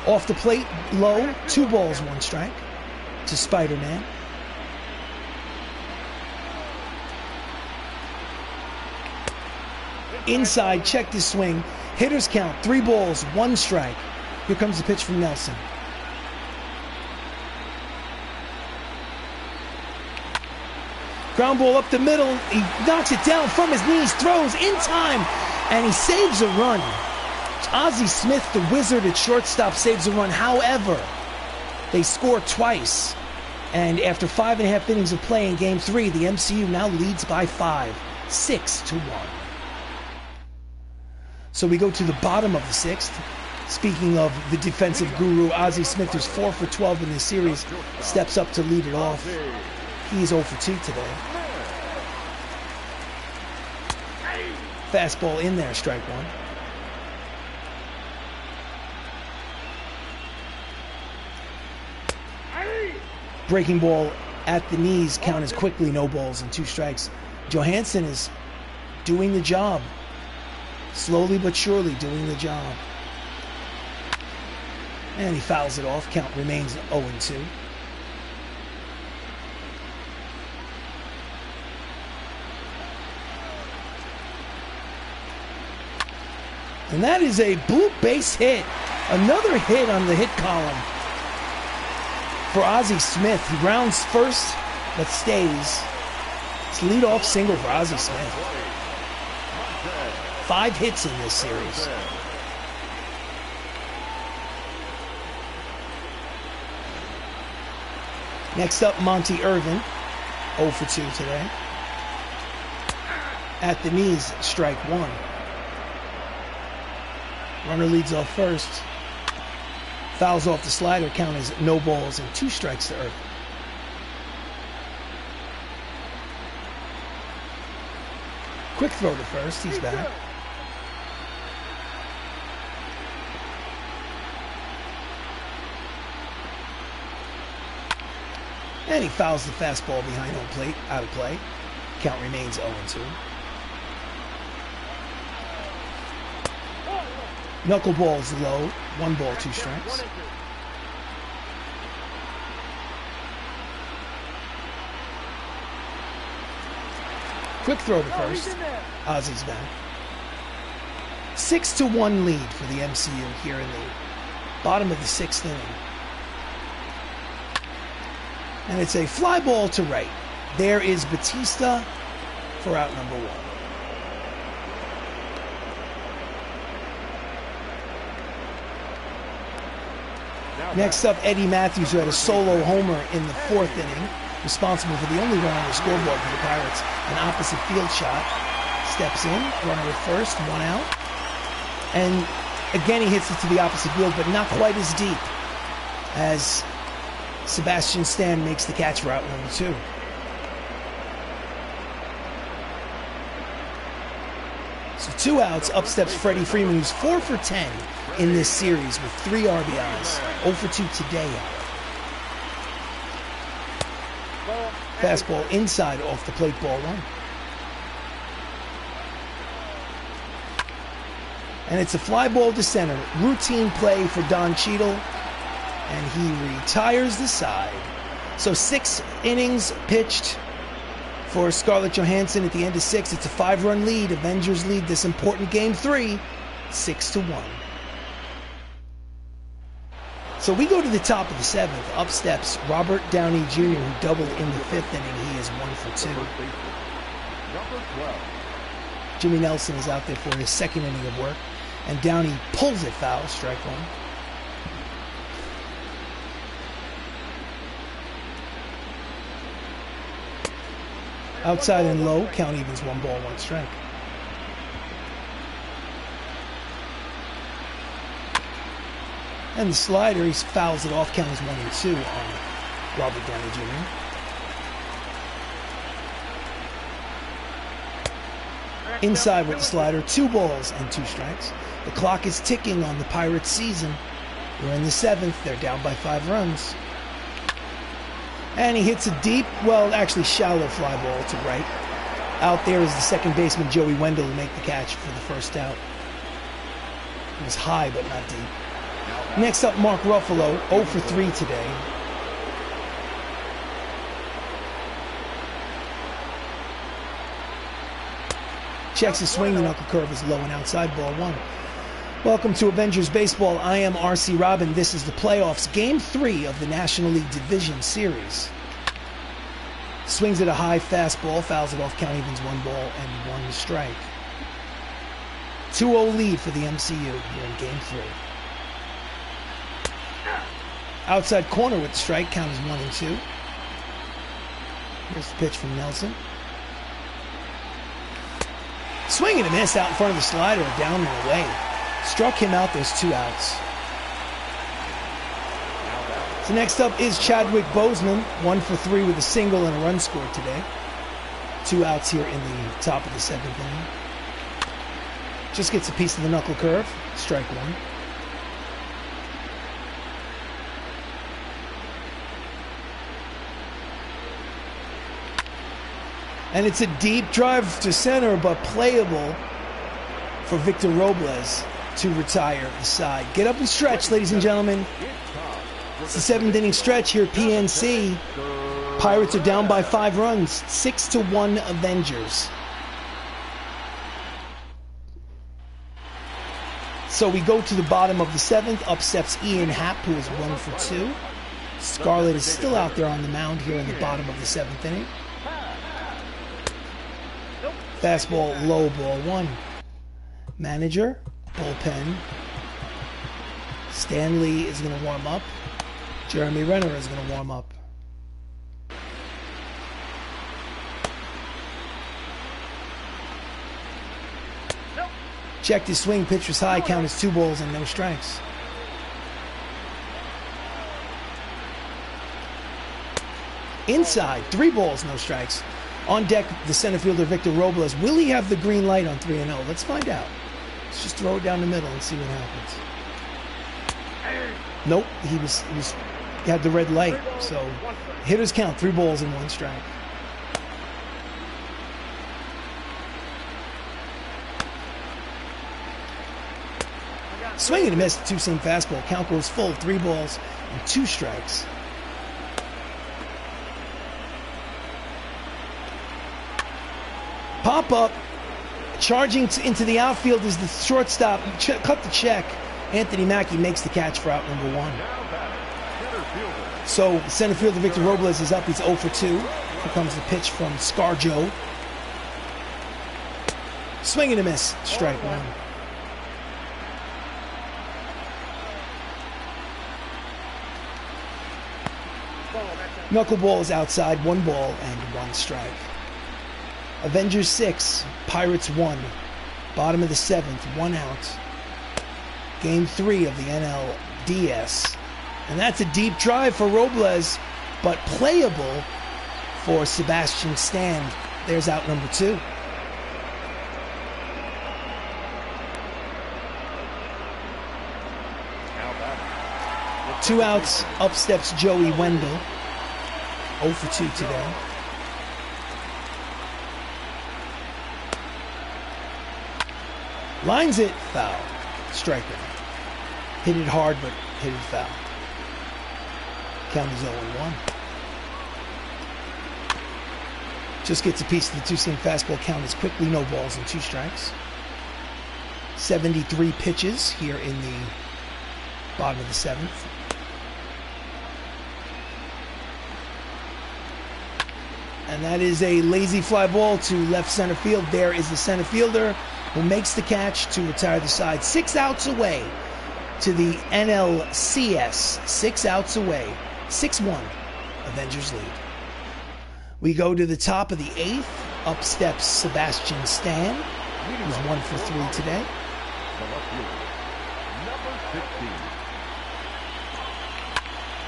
Off the plate, low, 2 balls, 1 strike to Spider-Man. Inside, checked his swing. Hitters count, 3 balls, 1 strike. Here comes the pitch from Nelson. Ground ball up the middle. He knocks it down from his knees, throws in time, and he saves a run. Ozzie Smith, the wizard at shortstop, saves a run. However, they score twice. And after 5.5 innings of play in Game 3, the MCU now leads by 5, 6-1. So we go to the bottom of the 6th. Speaking of the defensive guru, Ozzie Smith, who's 4 for 12 in this series, steps up to lead it off. He's 0 for 2 today. Fastball in there, strike 1. Breaking ball at the knees, count is quickly, no balls and 2 strikes. Johansson is doing the job. Slowly but surely doing the job. And he fouls it off, count remains 0-2. And that is a blue base hit. Another hit on the hit column for Ozzie Smith. He rounds first, but stays. It's leadoff single for Ozzie Smith. 5 hits in this series. Next up, Monty Irvin, 0 for 2 today. At the knees, strike 1. Runner leads off first. Fouls off the slider, count as no balls and 2 strikes to Irvin. Quick throw to first, he's back. And he fouls the fastball behind home plate, out of play. Count remains 0-2. Knuckleballs low, 1 ball, 2 strikes. Quick throw to first. Ozzie's back. 6-1 lead for the MCU here in the bottom of the 6th inning. And it's a fly ball to right. There is Bautista for out number 1. Next up, Eddie Matthews, who had a solo homer in the 4th inning, responsible for the only run on the scoreboard for the Pirates, an opposite field shot. Steps in, runner at first, 1 out. And again, he hits it to the opposite field, but not quite as deep as Sebastian Stan makes the catch for out number 2. So 2 outs, up steps Freddie Freeman, who's 4 for 10 in this series with 3 RBIs. 0 for 2 today. Fastball inside off the plate, ball 1. And it's a fly ball to center. Routine play for Don Cheadle. And he retires the side. So 6 innings pitched for Scarlett Johansson at the end of 6. It's a 5-run lead. Avengers lead this important game 3, 6-1. So we go to the top of the 7th. Up steps Robert Downey Jr., who doubled in the 5th inning. He is 1 for 2. Jimmy Nelson is out there for his 2nd inning of work. And Downey pulls it foul, strike 1. Outside and low, count evens, 1 ball, 1 strike. And the slider, he fouls it off, count is 1-2 on Robert Downey Jr. Inside with the slider, 2 balls and 2 strikes. The clock is ticking on the Pirates season. We're in the 7th, they're down by 5 runs. And he hits a deep, well, actually shallow fly ball to right. Out there is the second baseman, Joey Wendell, to make the catch for the first out. It was high, but not deep. Next up, Mark Ruffalo, 0 for 3 today. Checks his swing, the knuckle curve is low and outside, ball 1. Welcome to Avengers Baseball. I am RC Robbin. This is the playoffs, Game 3 of the National League Division Series. Swings at a high fastball, fouls it off, count evens, 1 ball and 1 strike. 2-0 lead for the MCU here in Game 3. Outside corner with the strike, count is 1-2. Here's the pitch from Nelson. Swing and a miss out in front of the slider, down and away. Struck him out, there's 2 outs. So next up is Chadwick Boseman, 1 for 3 with a single and a run scored today. 2 outs here in the top of the 7th inning. Just gets a piece of the knuckle curve, strike 1. And it's a deep drive to center, but playable for Victor Robles to retire the side. Get up and stretch, ladies and gentlemen. It's the 7th inning stretch here at PNC. Pirates are down by 5 runs, 6-1 So we go to the bottom of the 7th. Up steps Ian Happ, who is 1 for 2. Scarlett is still out there on the mound here in the bottom of the 7th inning. Fastball, low, ball 1. Manager, bullpen. Stanley is going to warm up. Jeremy Renner is going to warm up. Checked his swing, pitch was high, count is 2 balls and no strikes. Inside, 3 balls, no strikes. On deck, the center fielder Victor Robles. Will he have the green light on 3-0? Let's find out. Let's just throw it down the middle and see what happens. Nope, he had the red light. So hitters count, 3 balls and 1 strike. Swing and a miss, 2-seam fastball. Count goes full, 3 balls and 2 strikes. Pop up, charging into the outfield is the shortstop. Cut the check. Anthony Mackie makes the catch for out number 1. So center fielder Victor Robles is up. He's 0 for 2. Here comes the pitch from ScarJo. Swing and a miss, strike 1. Knuckleball is outside, 1 ball and 1 strike. Avengers 6, Pirates 1. Bottom of the 7th, 1 out. Game 3 of the NLDS. And that's a deep drive for Robles, but playable for Sebastian Stan. There's out number 2. Two outs, up steps Joey Wendell. 0 for 2 today. Lines it, foul. Strike one. Hit it hard, but hit it foul. Count is 0-1. Just gets a piece of the 2-seam fastball. Count is quickly, no balls and 2 strikes. 73 pitches here in the bottom of the 7th. And that is a lazy fly ball to left center field. There is the center fielder who makes the catch to retire the side. 6 outs away to the NLCS. 6 outs away. 6-1. Avengers lead. We go to the top of the 8th. Up steps Sebastian Stan, who's 1 for 3 today.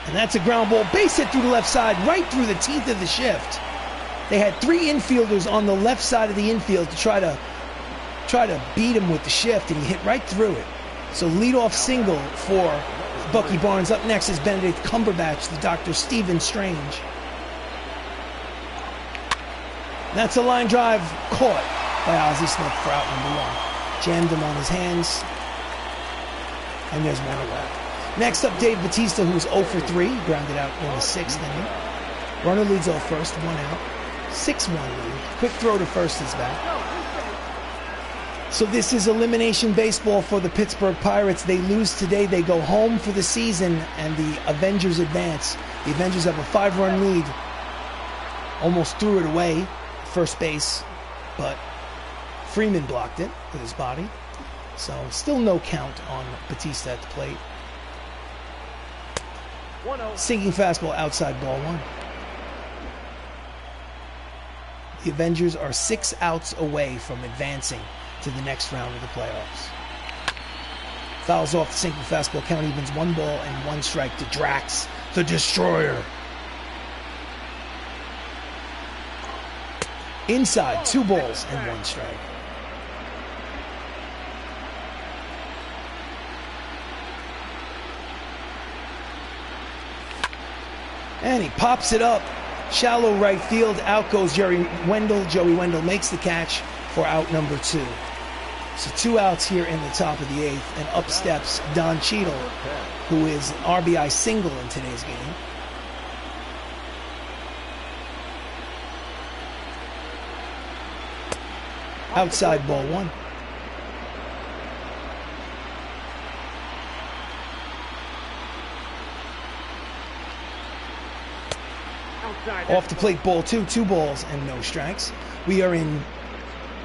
And that's a ground ball. Base hit through the left side, right through the teeth of the shift. They had 3 infielders on the left side of the infield to try to beat him with the shift, and he hit right through it. So leadoff single for Bucky Barnes. Up next is Benedict Cumberbatch, the Dr. Stephen Strange. That's a line drive caught by Ozzie Smith for out number 1. Jammed him on his hands, and there's 1 away. Next up, Dave Bautista, who's 0 for 3, grounded out in the 6th inning. Runner leads off first, 1 out. 6-1 lead. Quick throw to first is back. So this is elimination baseball for the Pittsburgh Pirates. They lose today. They go home for the season, and the Avengers advance. The Avengers have a 5-run lead. Almost threw it away, first base, but Freeman blocked it with his body. So still no count on Bautista at the plate. Sinking fastball outside, ball 1. The Avengers are 6 outs away from advancing to the next round of the playoffs. Fouls off the sinking fastball. Count evens 1 ball and 1 strike to Drax, the Destroyer. Inside, 2 balls and 1 strike. And he pops it up. Shallow right field. Out goes Joey Wendell. Joey Wendell makes the catch for out number 2. So 2 outs here in the top of the 8th. And up steps Don Cheadle, who is an RBI single in today's game. Outside, ball 1. Off the plate, ball two, 2 balls and no strikes. We are in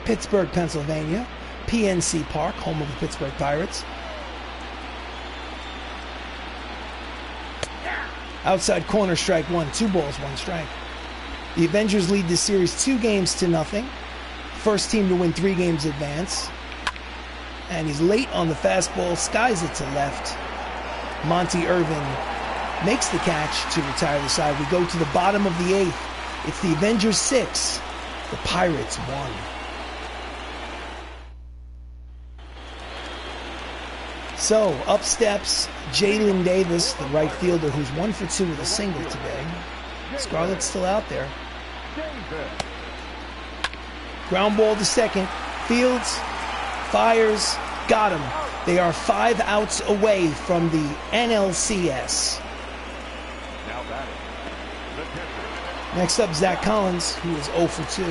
Pittsburgh, Pennsylvania, PNC Park, home of the Pittsburgh Pirates. Outside corner, strike 1, 2 balls, 1 strike. The Avengers lead this series 2-0. First team to win 3 games advance. And he's late on the fastball, skies it to left. Monty Irvin makes the catch to retire the side. We go to the bottom of the 8th. It's the Avengers 6, the Pirates 1. So, up steps Jalen Davis, the right fielder, who's 1 for 2 with a single today. Scarlett's still out there. Ground ball to second. Fields fires, got him. They are 5 outs away from the NLCS. Next up, Zach Collins, who is 0 for 2.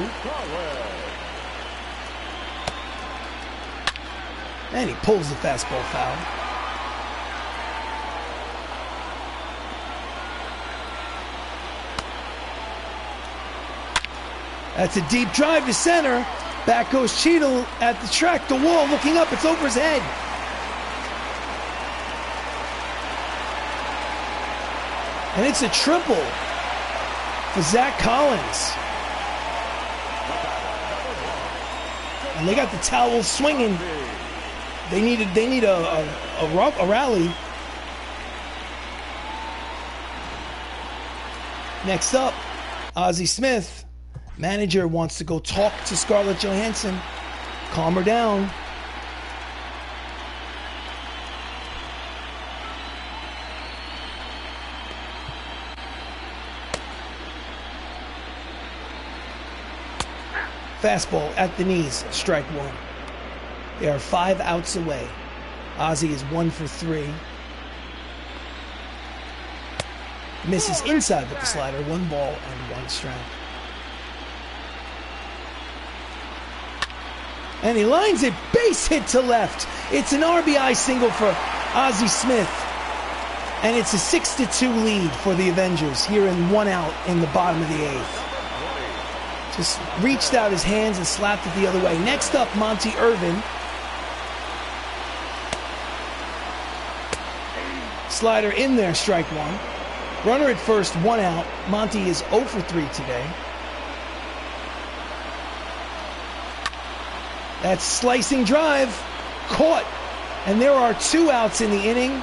And he pulls the fastball foul. That's a deep drive to center. Back goes Cheadle at the track, the wall, looking up, it's over his head. And it's a triple for Zach Collins. And they got the towel swinging. They need a rally. Next up, Ozzie Smith. Manager wants to go talk to Scarlett Johansson. Calm her down. Fastball at the knees, strike 1. They are 5 outs away. Ozzie is 1 for 3. Misses inside with the slider, 1 ball and 1 strike. And he lines it, base hit to left. It's an RBI single for Ozzie Smith. And it's a 6-2 lead for the Avengers here in 1 out in the bottom of the 8th. Just reached out his hands and slapped it the other way. Next up, Monty Irvin. Slider in there, strike 1. Runner at first, 1 out. Monty is 0 for 3 today. That slicing drive, caught. And there are 2 outs in the inning.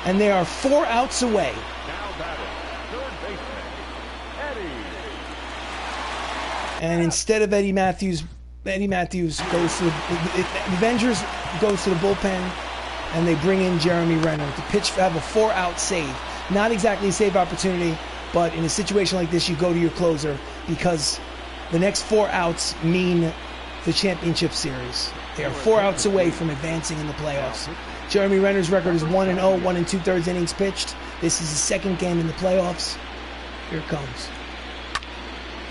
And they are 4 outs away.
Now batting, third baseman, Eddie.
And instead of Eddie Matthews goes to the Avengers goes to the bullpen, and they bring in Jeremy Renner to pitch, have a 4-out save. Not exactly a save opportunity, but in a situation like this, you go to your closer because the next 4 outs mean the championship series. They are 4 outs away from advancing in the playoffs. Jeremy Renner's record is 1-0, 1 2/3 innings pitched. This is his 2nd game in the playoffs. Here it comes.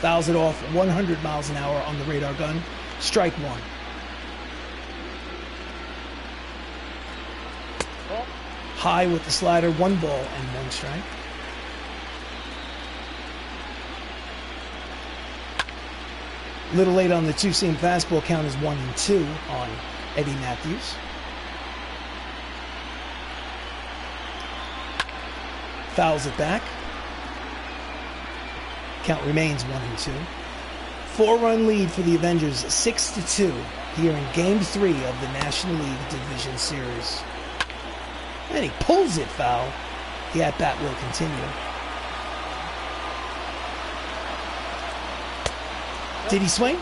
Fouls it off, 100 miles an hour on the radar gun. Strike 1. High with the slider, 1 ball and 1 strike. A little late on the 2-seam fastball, count is 1-2 on Eddie Matthews. Fouls it back. Count remains 1-2. 4-run lead for the Avengers, 6-2 here in Game 3 of the National League Division Series. And he pulls it foul. The at-bat will continue. Did he swing?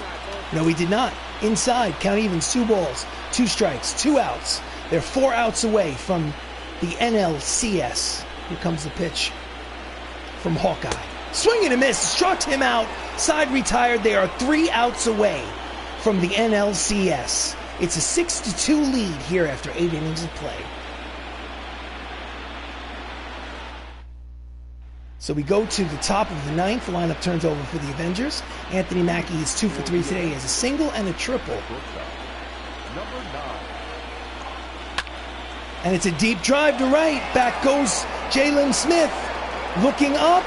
No, he did not. Inside, count evens, 2 balls, 2 strikes, 2 outs. They're 4 outs away from the NLCS. Here comes the pitch from Hawkeye. Swing and a miss, struck him out, side retired. They are 3 outs away from the NLCS. It's a 6-2 lead here after 8 innings of play. So we go to the top of the 9th. The lineup turns over for the Avengers. Anthony Mackie is 2 for 3 today. He has a single and a triple. And it's a deep drive to right. Back goes Jalen Smith. Looking up.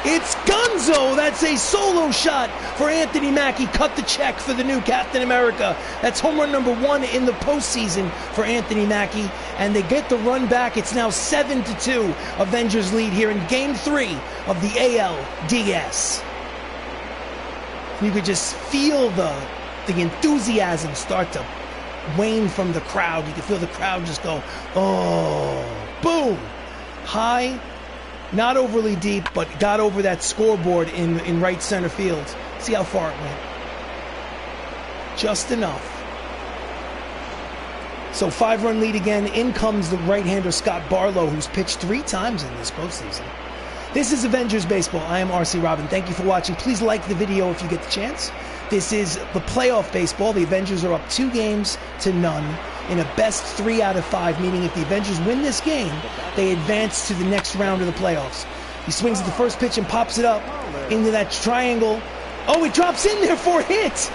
It's Gonzo. That's a solo shot for Anthony Mackie. Cut the check for the new Captain America. That's home run number 1 in the postseason for Anthony Mackie. And they get the run back. It's now 7-2. Avengers lead here in Game 3 of the ALDS. You could just feel the enthusiasm start to wane from the crowd. You could feel the crowd just go, oh, boom. High. Not overly deep, but got over that scoreboard in right center field. See how far it went. Just enough. So 5-run lead again. In comes the right-hander Scott Barlow, who's pitched 3 times in this postseason. This is Avengers Baseball. I am RC Robbin. Thank you for watching. Please like the video if you get the chance. This is the playoff baseball. The Avengers are up 2-0 in a best 3 out of 5, meaning if the Avengers win this game, they advance to the next round of the playoffs. He swings at the first pitch and pops it up into that triangle. Oh, it drops in there for a hit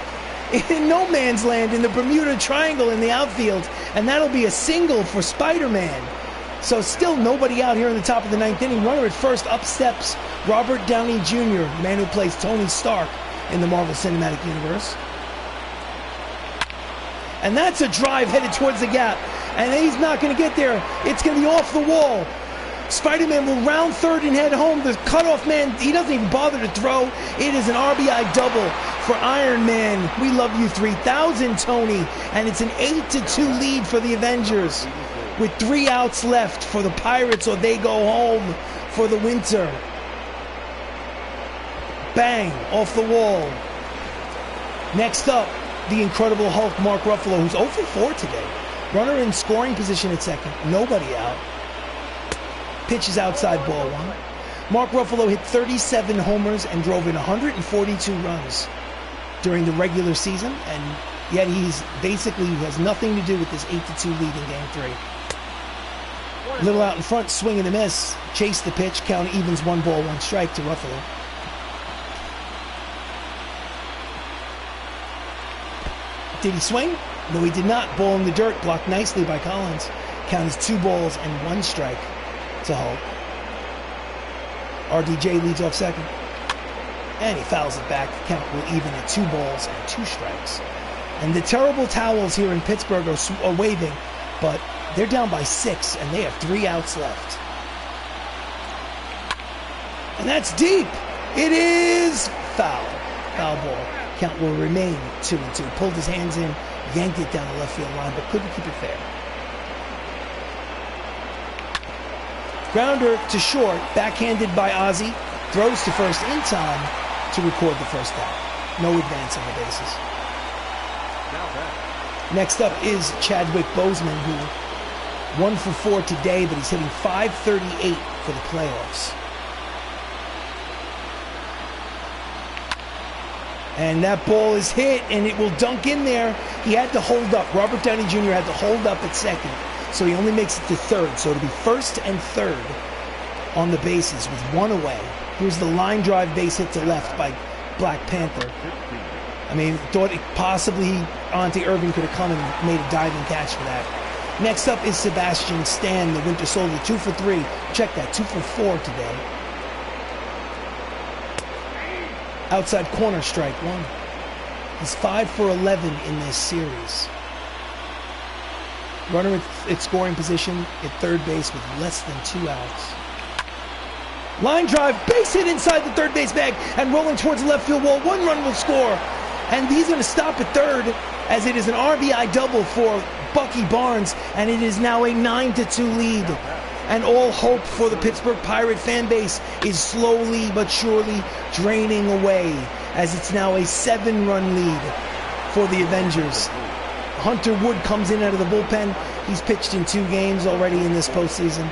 in no man's land in the Bermuda Triangle in the outfield, and that'll be a single for Spider-Man. So still nobody out here in the top of the 9th inning. Runner at first, up steps Robert Downey Jr., the man who plays Tony Stark in the Marvel Cinematic Universe. And that's a drive headed towards the gap. And he's not going to get there. It's going to be off the wall. Spider-Man will round third and head home. The cutoff man, he doesn't even bother to throw. It is an RBI double for Iron Man. We love you 3000, Tony. And it's an 8-2 lead for the Avengers with 3 outs left for the Pirates, or they go home for the winter. Bang, off the wall. Next up, the Incredible Hulk, Mark Ruffalo, who's 0 for 4 today. Runner in scoring position at second. Nobody out. Pitch is outside, ball 1. Mark Ruffalo hit 37 homers and drove in 142 runs during the regular season, and yet he's basically has nothing to do with this 8-2 lead in Game 3. Little out in front, swing and a miss. Chase the pitch, count evens 1 ball, 1 strike to Ruffalo. Did he swing? No, he did not. Ball in the dirt, blocked nicely by Collins. Count is 2 balls and 1 strike to Hulk. RDJ leads off second. And he fouls it back. The count will even at 2 balls and 2 strikes. And the terrible towels here in Pittsburgh are waving, but they're down by 6, and they have 3 outs left. And that's deep. It is foul. Foul ball. Count will remain 2-2. Pulled his hands in, yanked it down the left field line, but couldn't keep it fair. Grounder to short, backhanded by Ozzie. Throws to first in time to record the first out. No advance on the bases. Next up is Chadwick Boseman, who 1 for 4 today, but he's hitting .538 for the playoffs. And that ball is hit, and it will dunk in there. He had to hold up. Robert Downey Jr. had to hold up at second, so he only makes it to third. So it'll be first and third on the bases with 1 away. Here's the line drive base hit to left by Black Panther. I mean, thought possibly Auntie Irvin could have come and made a diving catch for that. Next up is Sebastian Stan, the Winter Soldier, 2 for 3. Check that, 2 for 4 today. Outside corner, strike 1. He's 5 for 11 in this series. Runner at scoring position at third base with less than 2 outs. Line drive, base hit inside the third base bag and rolling towards the left field wall. 1 run will score. And he's going to stop at third as it is an RBI double for Bucky Barnes. And it is now a 9-2 lead. And all hope for the Pittsburgh Pirate fan base is slowly but surely draining away as it's now a 7-run lead for the Avengers. Hunter Wood comes in out of the bullpen. He's pitched in 2 games already in this postseason.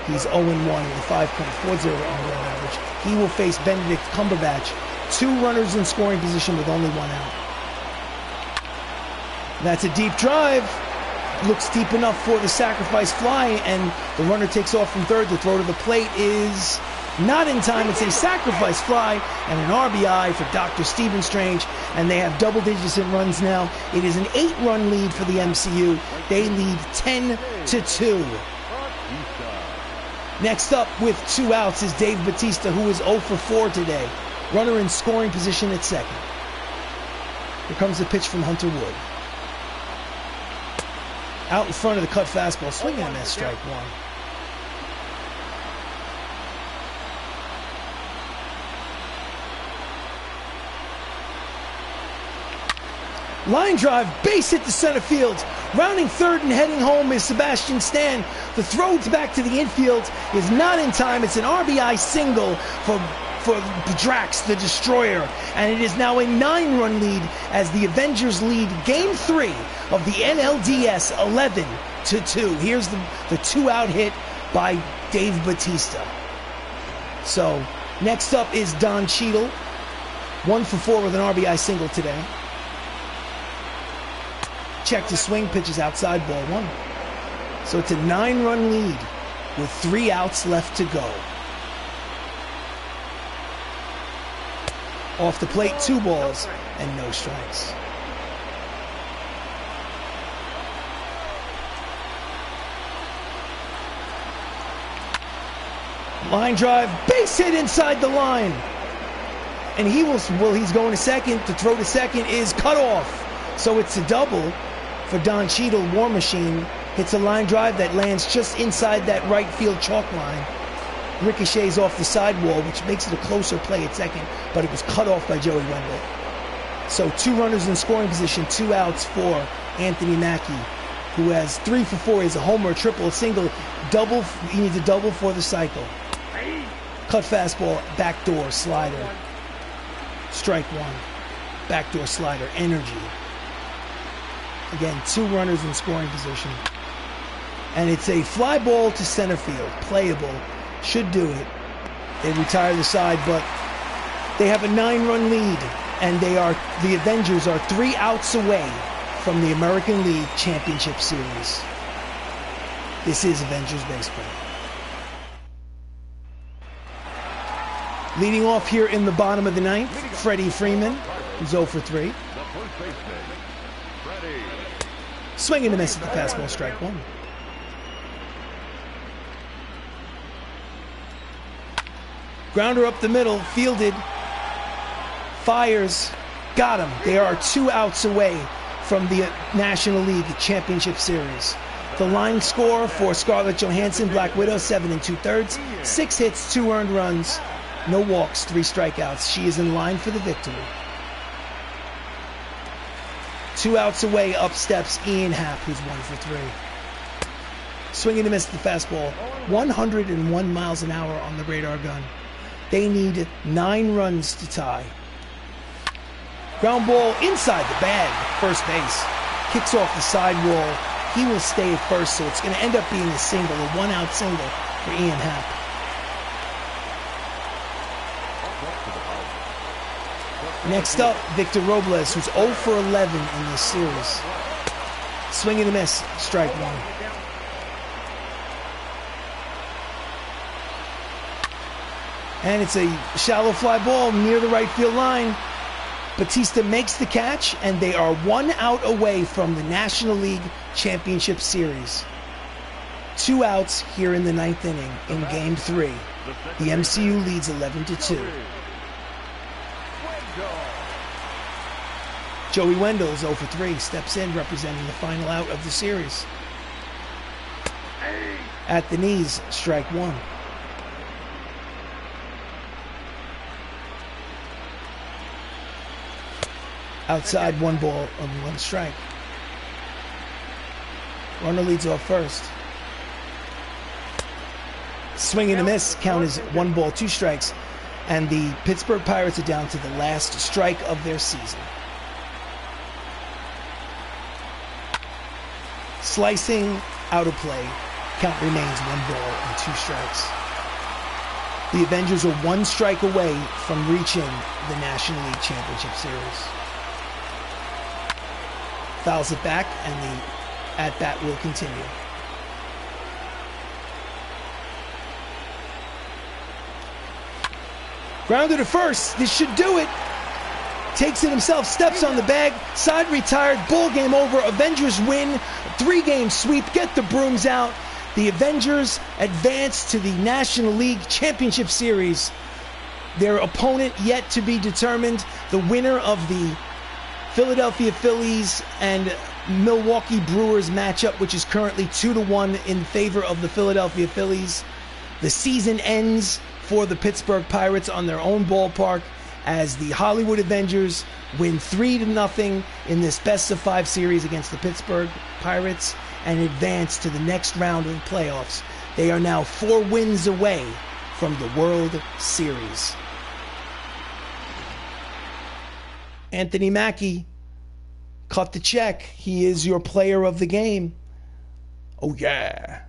He's 0-1 with a 5.40 on-run average. He will face Benedict Cumberbatch. 2 runners in scoring position with only 1 out. That's a deep drive. Looks deep enough for the sacrifice fly, and the runner takes off from third. The throw to the plate is Not in time. It's a sacrifice fly and an RBI for Dr. Stephen Strange, and they have double digits in runs now. It is an 8-run lead for the MCU. They lead 10-2. Next up with 2 outs is Dave Bautista, who is 0 for 4 today. Runner in scoring position at second. Here comes the pitch from Hunter Wood. Out in front of the cut fastball, swinging and a miss, strike 1. Line drive, base hit to center field. Rounding third and heading home is Sebastian Stan. The throw back to the infield is not in time. It's an RBI single for Drax, the Destroyer. And it is now a 9-run lead as the Avengers lead Game 3 of the NLDS 11-2. Here's the 2-out hit by Dave Bautista. So next up is Don Cheadle. 1 for 4 with an RBI single today. Check to swing, pitches outside, ball 1. So it's a 9-run lead with 3 outs left to go. Off the plate, 2 balls and no strikes. Line drive, base hit inside the line. And he's going to second. To throw to second is cut off. So it's a double for Don Cheadle. War Machine hits a line drive that lands just inside that right field chalk line. Ricochets off the sidewall, which makes it a closer play at second, but it was cut off by Joey Wendell. So 2 runners in scoring position, 2 outs for Anthony Mackie, who has 3 for 4. He has a homer, a triple, a single, double. He needs a double for the cycle. Cut fastball, backdoor slider. Strike 1. Backdoor slider, energy. Again, 2 runners in scoring position. And it's a fly ball to center field. Playable. Should do it. They retire the side, but they have a 9-run lead. And the Avengers are 3 outs away from the American League Championship Series. This is Avengers Baseball. Leading off here in the bottom of the 9th, Freddie Freeman, who's 0 for 3. Swing and a miss at the fastball, strike 1. Grounder up the middle, fielded, fires, got him. They are 2 outs away from the National League Championship Series. The line score for Scarlett Johansson, Black Widow, 7 2/3, 6 hits, 2 earned runs, no walks, 3 strikeouts. She is in line for the victory. 2 outs away, up steps Ian Happ, who's 1 for 3. Swinging to miss the fastball, 101 miles an hour on the radar gun. They need 9 runs to tie. Ground ball inside the bag, first base. Kicks off the sidewall. He will stay at first, so it's going to end up being a single, a 1-out single for Ian Happ. Next up, Victor Robles, who's 0 for 11 in this series. Swing and a miss, strike 1. And it's a shallow fly ball near the right field line. Bautista makes the catch, and they are 1 out away from the National League Championship Series. 2 outs here in the 9th inning in Game 3. The MCU leads 11-2. Joey Wendell is 0 for 3, steps in representing the final out of the series. At the knees, strike 1. Outside, 1 ball and 1 strike. Runner leads off first. Swing and a miss, count is 1 ball, 2 strikes. And the Pittsburgh Pirates are down to the last strike of their season. Slicing, out of play. Count remains 1 ball and 2 strikes. The Avengers are 1 strike away from reaching the National League Championship Series. Fouls it back, and the at-bat will continue. Grounded to first. This should do it. Takes it himself, steps on the bag, side retired, ball game over. Avengers win, 3-game sweep, get the brooms out. The Avengers advance to the National League Championship Series. Their opponent yet to be determined. The winner of the Philadelphia Phillies and Milwaukee Brewers matchup, which is currently 2-1 in favor of the Philadelphia Phillies. The season ends for the Pittsburgh Pirates on their own ballpark as the Hollywood Avengers win 3-0 in this best-of-5 series against the Pittsburgh Pirates and advance to the next round of the playoffs. They are now 4 wins away from the World Series. Anthony Mackie, cut the check. He is your player of the game. Oh, yeah.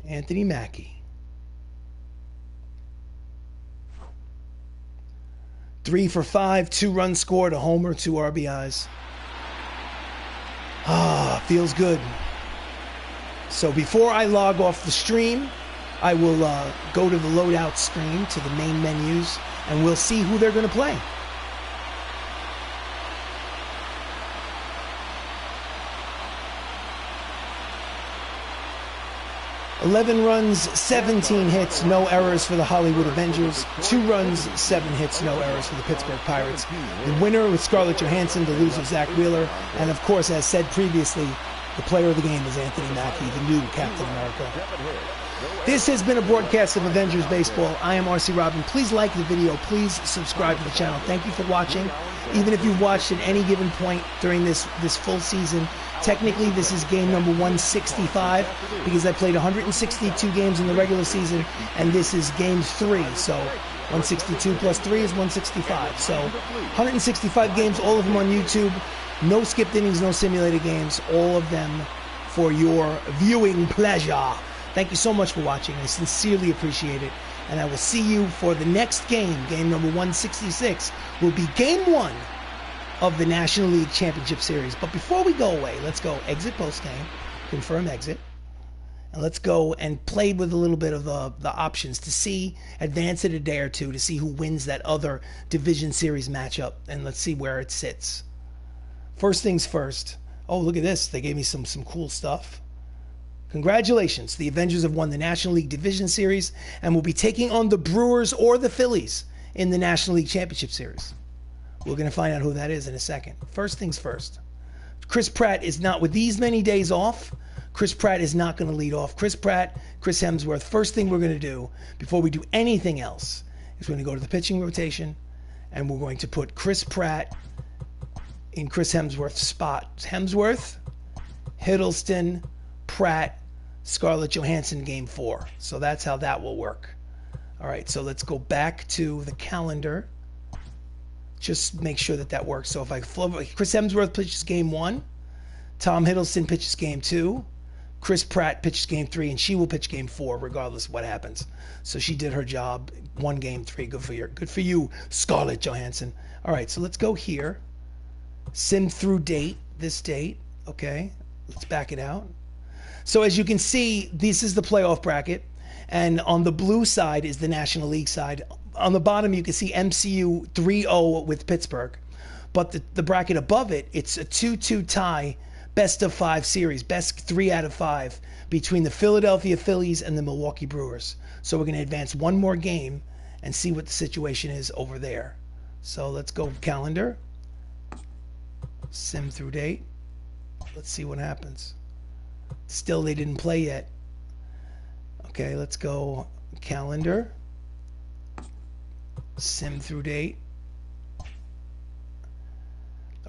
Anthony Mackie. 3 for 5, 2 runs scored, a homer, 2 RBIs. Feels good. So before I log off the stream, I will go to the loadout screen, to the main menus, and we'll see who they're going to play. "11 runs, 17 hits, no errors for the Hollywood Avengers. 2 runs, 7 hits, no errors for the Pittsburgh Pirates. The winner with Scarlett Johansson, the loser Zach Wheeler. And of course, as said previously, the player of the game is Anthony Mackie, the new Captain America. This has been a broadcast of Avengers Baseball. I am RC Robbin. Please like the video. Please subscribe to the channel. Thank you for watching. Even if you've watched at any given point during this full season, technically this is game number 165 because I played 162 games in the regular season, and this is game 3. So 162 plus 3 is 165. So 165 games, all of them on YouTube. No skipped innings, no simulated games. All of them for your viewing pleasure. Thank you so much for watching. I sincerely appreciate it. And I will see you for the next game. Game number 166 will be game 1 of the National League Championship Series. But before we go away, let's go exit post game, confirm exit. And let's go and play with a little bit of the options to see, advance it a day or two to see who wins that other Division Series matchup. And let's see where it sits. First things first. Oh, look at this. They gave me some cool stuff. Congratulations. The Avengers have won the National League Division Series and will be taking on the Brewers or the Phillies in the National League Championship Series. We're going to find out who that is in a second. First things first. Chris Pratt is not, with these many days off, Chris Pratt is not going to lead off. Chris Pratt, Chris Hemsworth, first thing we're going to do before we do anything else is we're going to go to the pitching rotation and we're going to put Chris Pratt in Chris Hemsworth's spot. Hemsworth, Hiddleston, Pratt, Scarlett Johansson, game 4. So that's how that will work. All right, so let's go back to the calendar. Just make sure that works. So if I flow, Chris Hemsworth pitches game 1, Tom Hiddleston pitches game 2, Chris Pratt pitches game 3, and she will pitch game 4 regardless of what happens. So she did her job, won game 3. Good for you. Good for you, Scarlett Johansson. All right, so let's go here. Sim through date, this date. Okay, let's back it out. So as you can see, this is the playoff bracket, and on the blue side is the National League side. On the bottom, you can see MCU 3-0 with Pittsburgh, but the bracket above it, it's a 2-2 tie, best of 5 series, best 3 out of 5 between the Philadelphia Phillies and the Milwaukee Brewers. So we're going to advance one more game and see what the situation is over there. So let's go calendar, sim through date. Let's see what happens. Still, they didn't play yet. Okay, let's go calendar, sim through date.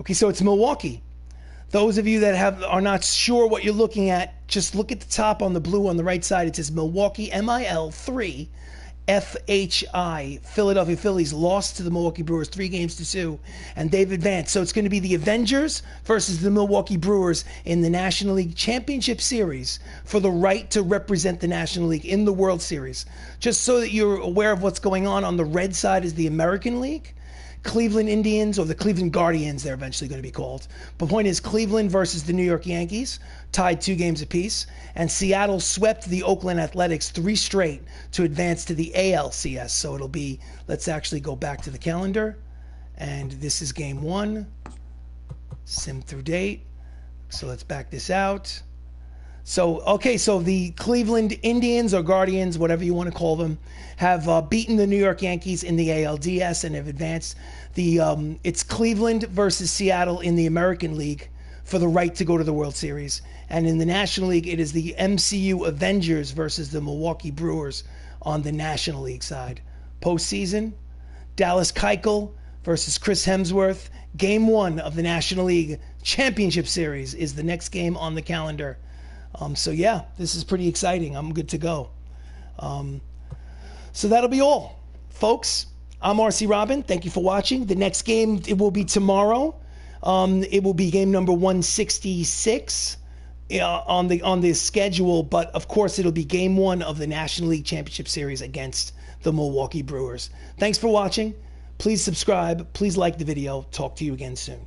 Okay, so it's Milwaukee. Those of you that are not sure what you're looking at, just look at the top on the blue on the right side. It says Milwaukee, MIL3, FHI. Philadelphia Phillies lost to the Milwaukee Brewers 3-2, and they've advanced. So it's going to be the Avengers versus the Milwaukee Brewers in the National League Championship Series for the right to represent the National League in the World Series. Just so that you're aware of what's going on the red side is the American League. Cleveland Indians, or the Cleveland Guardians, they're eventually going to be called. But the point is, Cleveland versus the New York Yankees, tied 2 games apiece. And Seattle swept the Oakland Athletics 3 straight to advance to the ALCS. So it'll be, let's actually go back to the calendar. And this is game 1. Sim through date. So let's back this out. So, okay, so the Cleveland Indians or Guardians, whatever you want to call them, have beaten the New York Yankees in the ALDS and have advanced. It's Cleveland versus Seattle in the American League for the right to go to the World Series. And in the National League, it is the MCU Avengers versus the Milwaukee Brewers on the National League side. Postseason, Dallas Keuchel versus Chris Hemsworth. Game 1 of the National League Championship Series is the next game on the calendar. So yeah, this is pretty exciting. I'm good to go. So that'll be all, folks. I'm RC Robbin. Thank you for watching. The next game, it will be tomorrow. It will be game number 166 on the schedule, but of course it'll be game 1 of the National League Championship Series against the Milwaukee Brewers. Thanks for watching. Please subscribe. Please like the video. Talk to you again soon.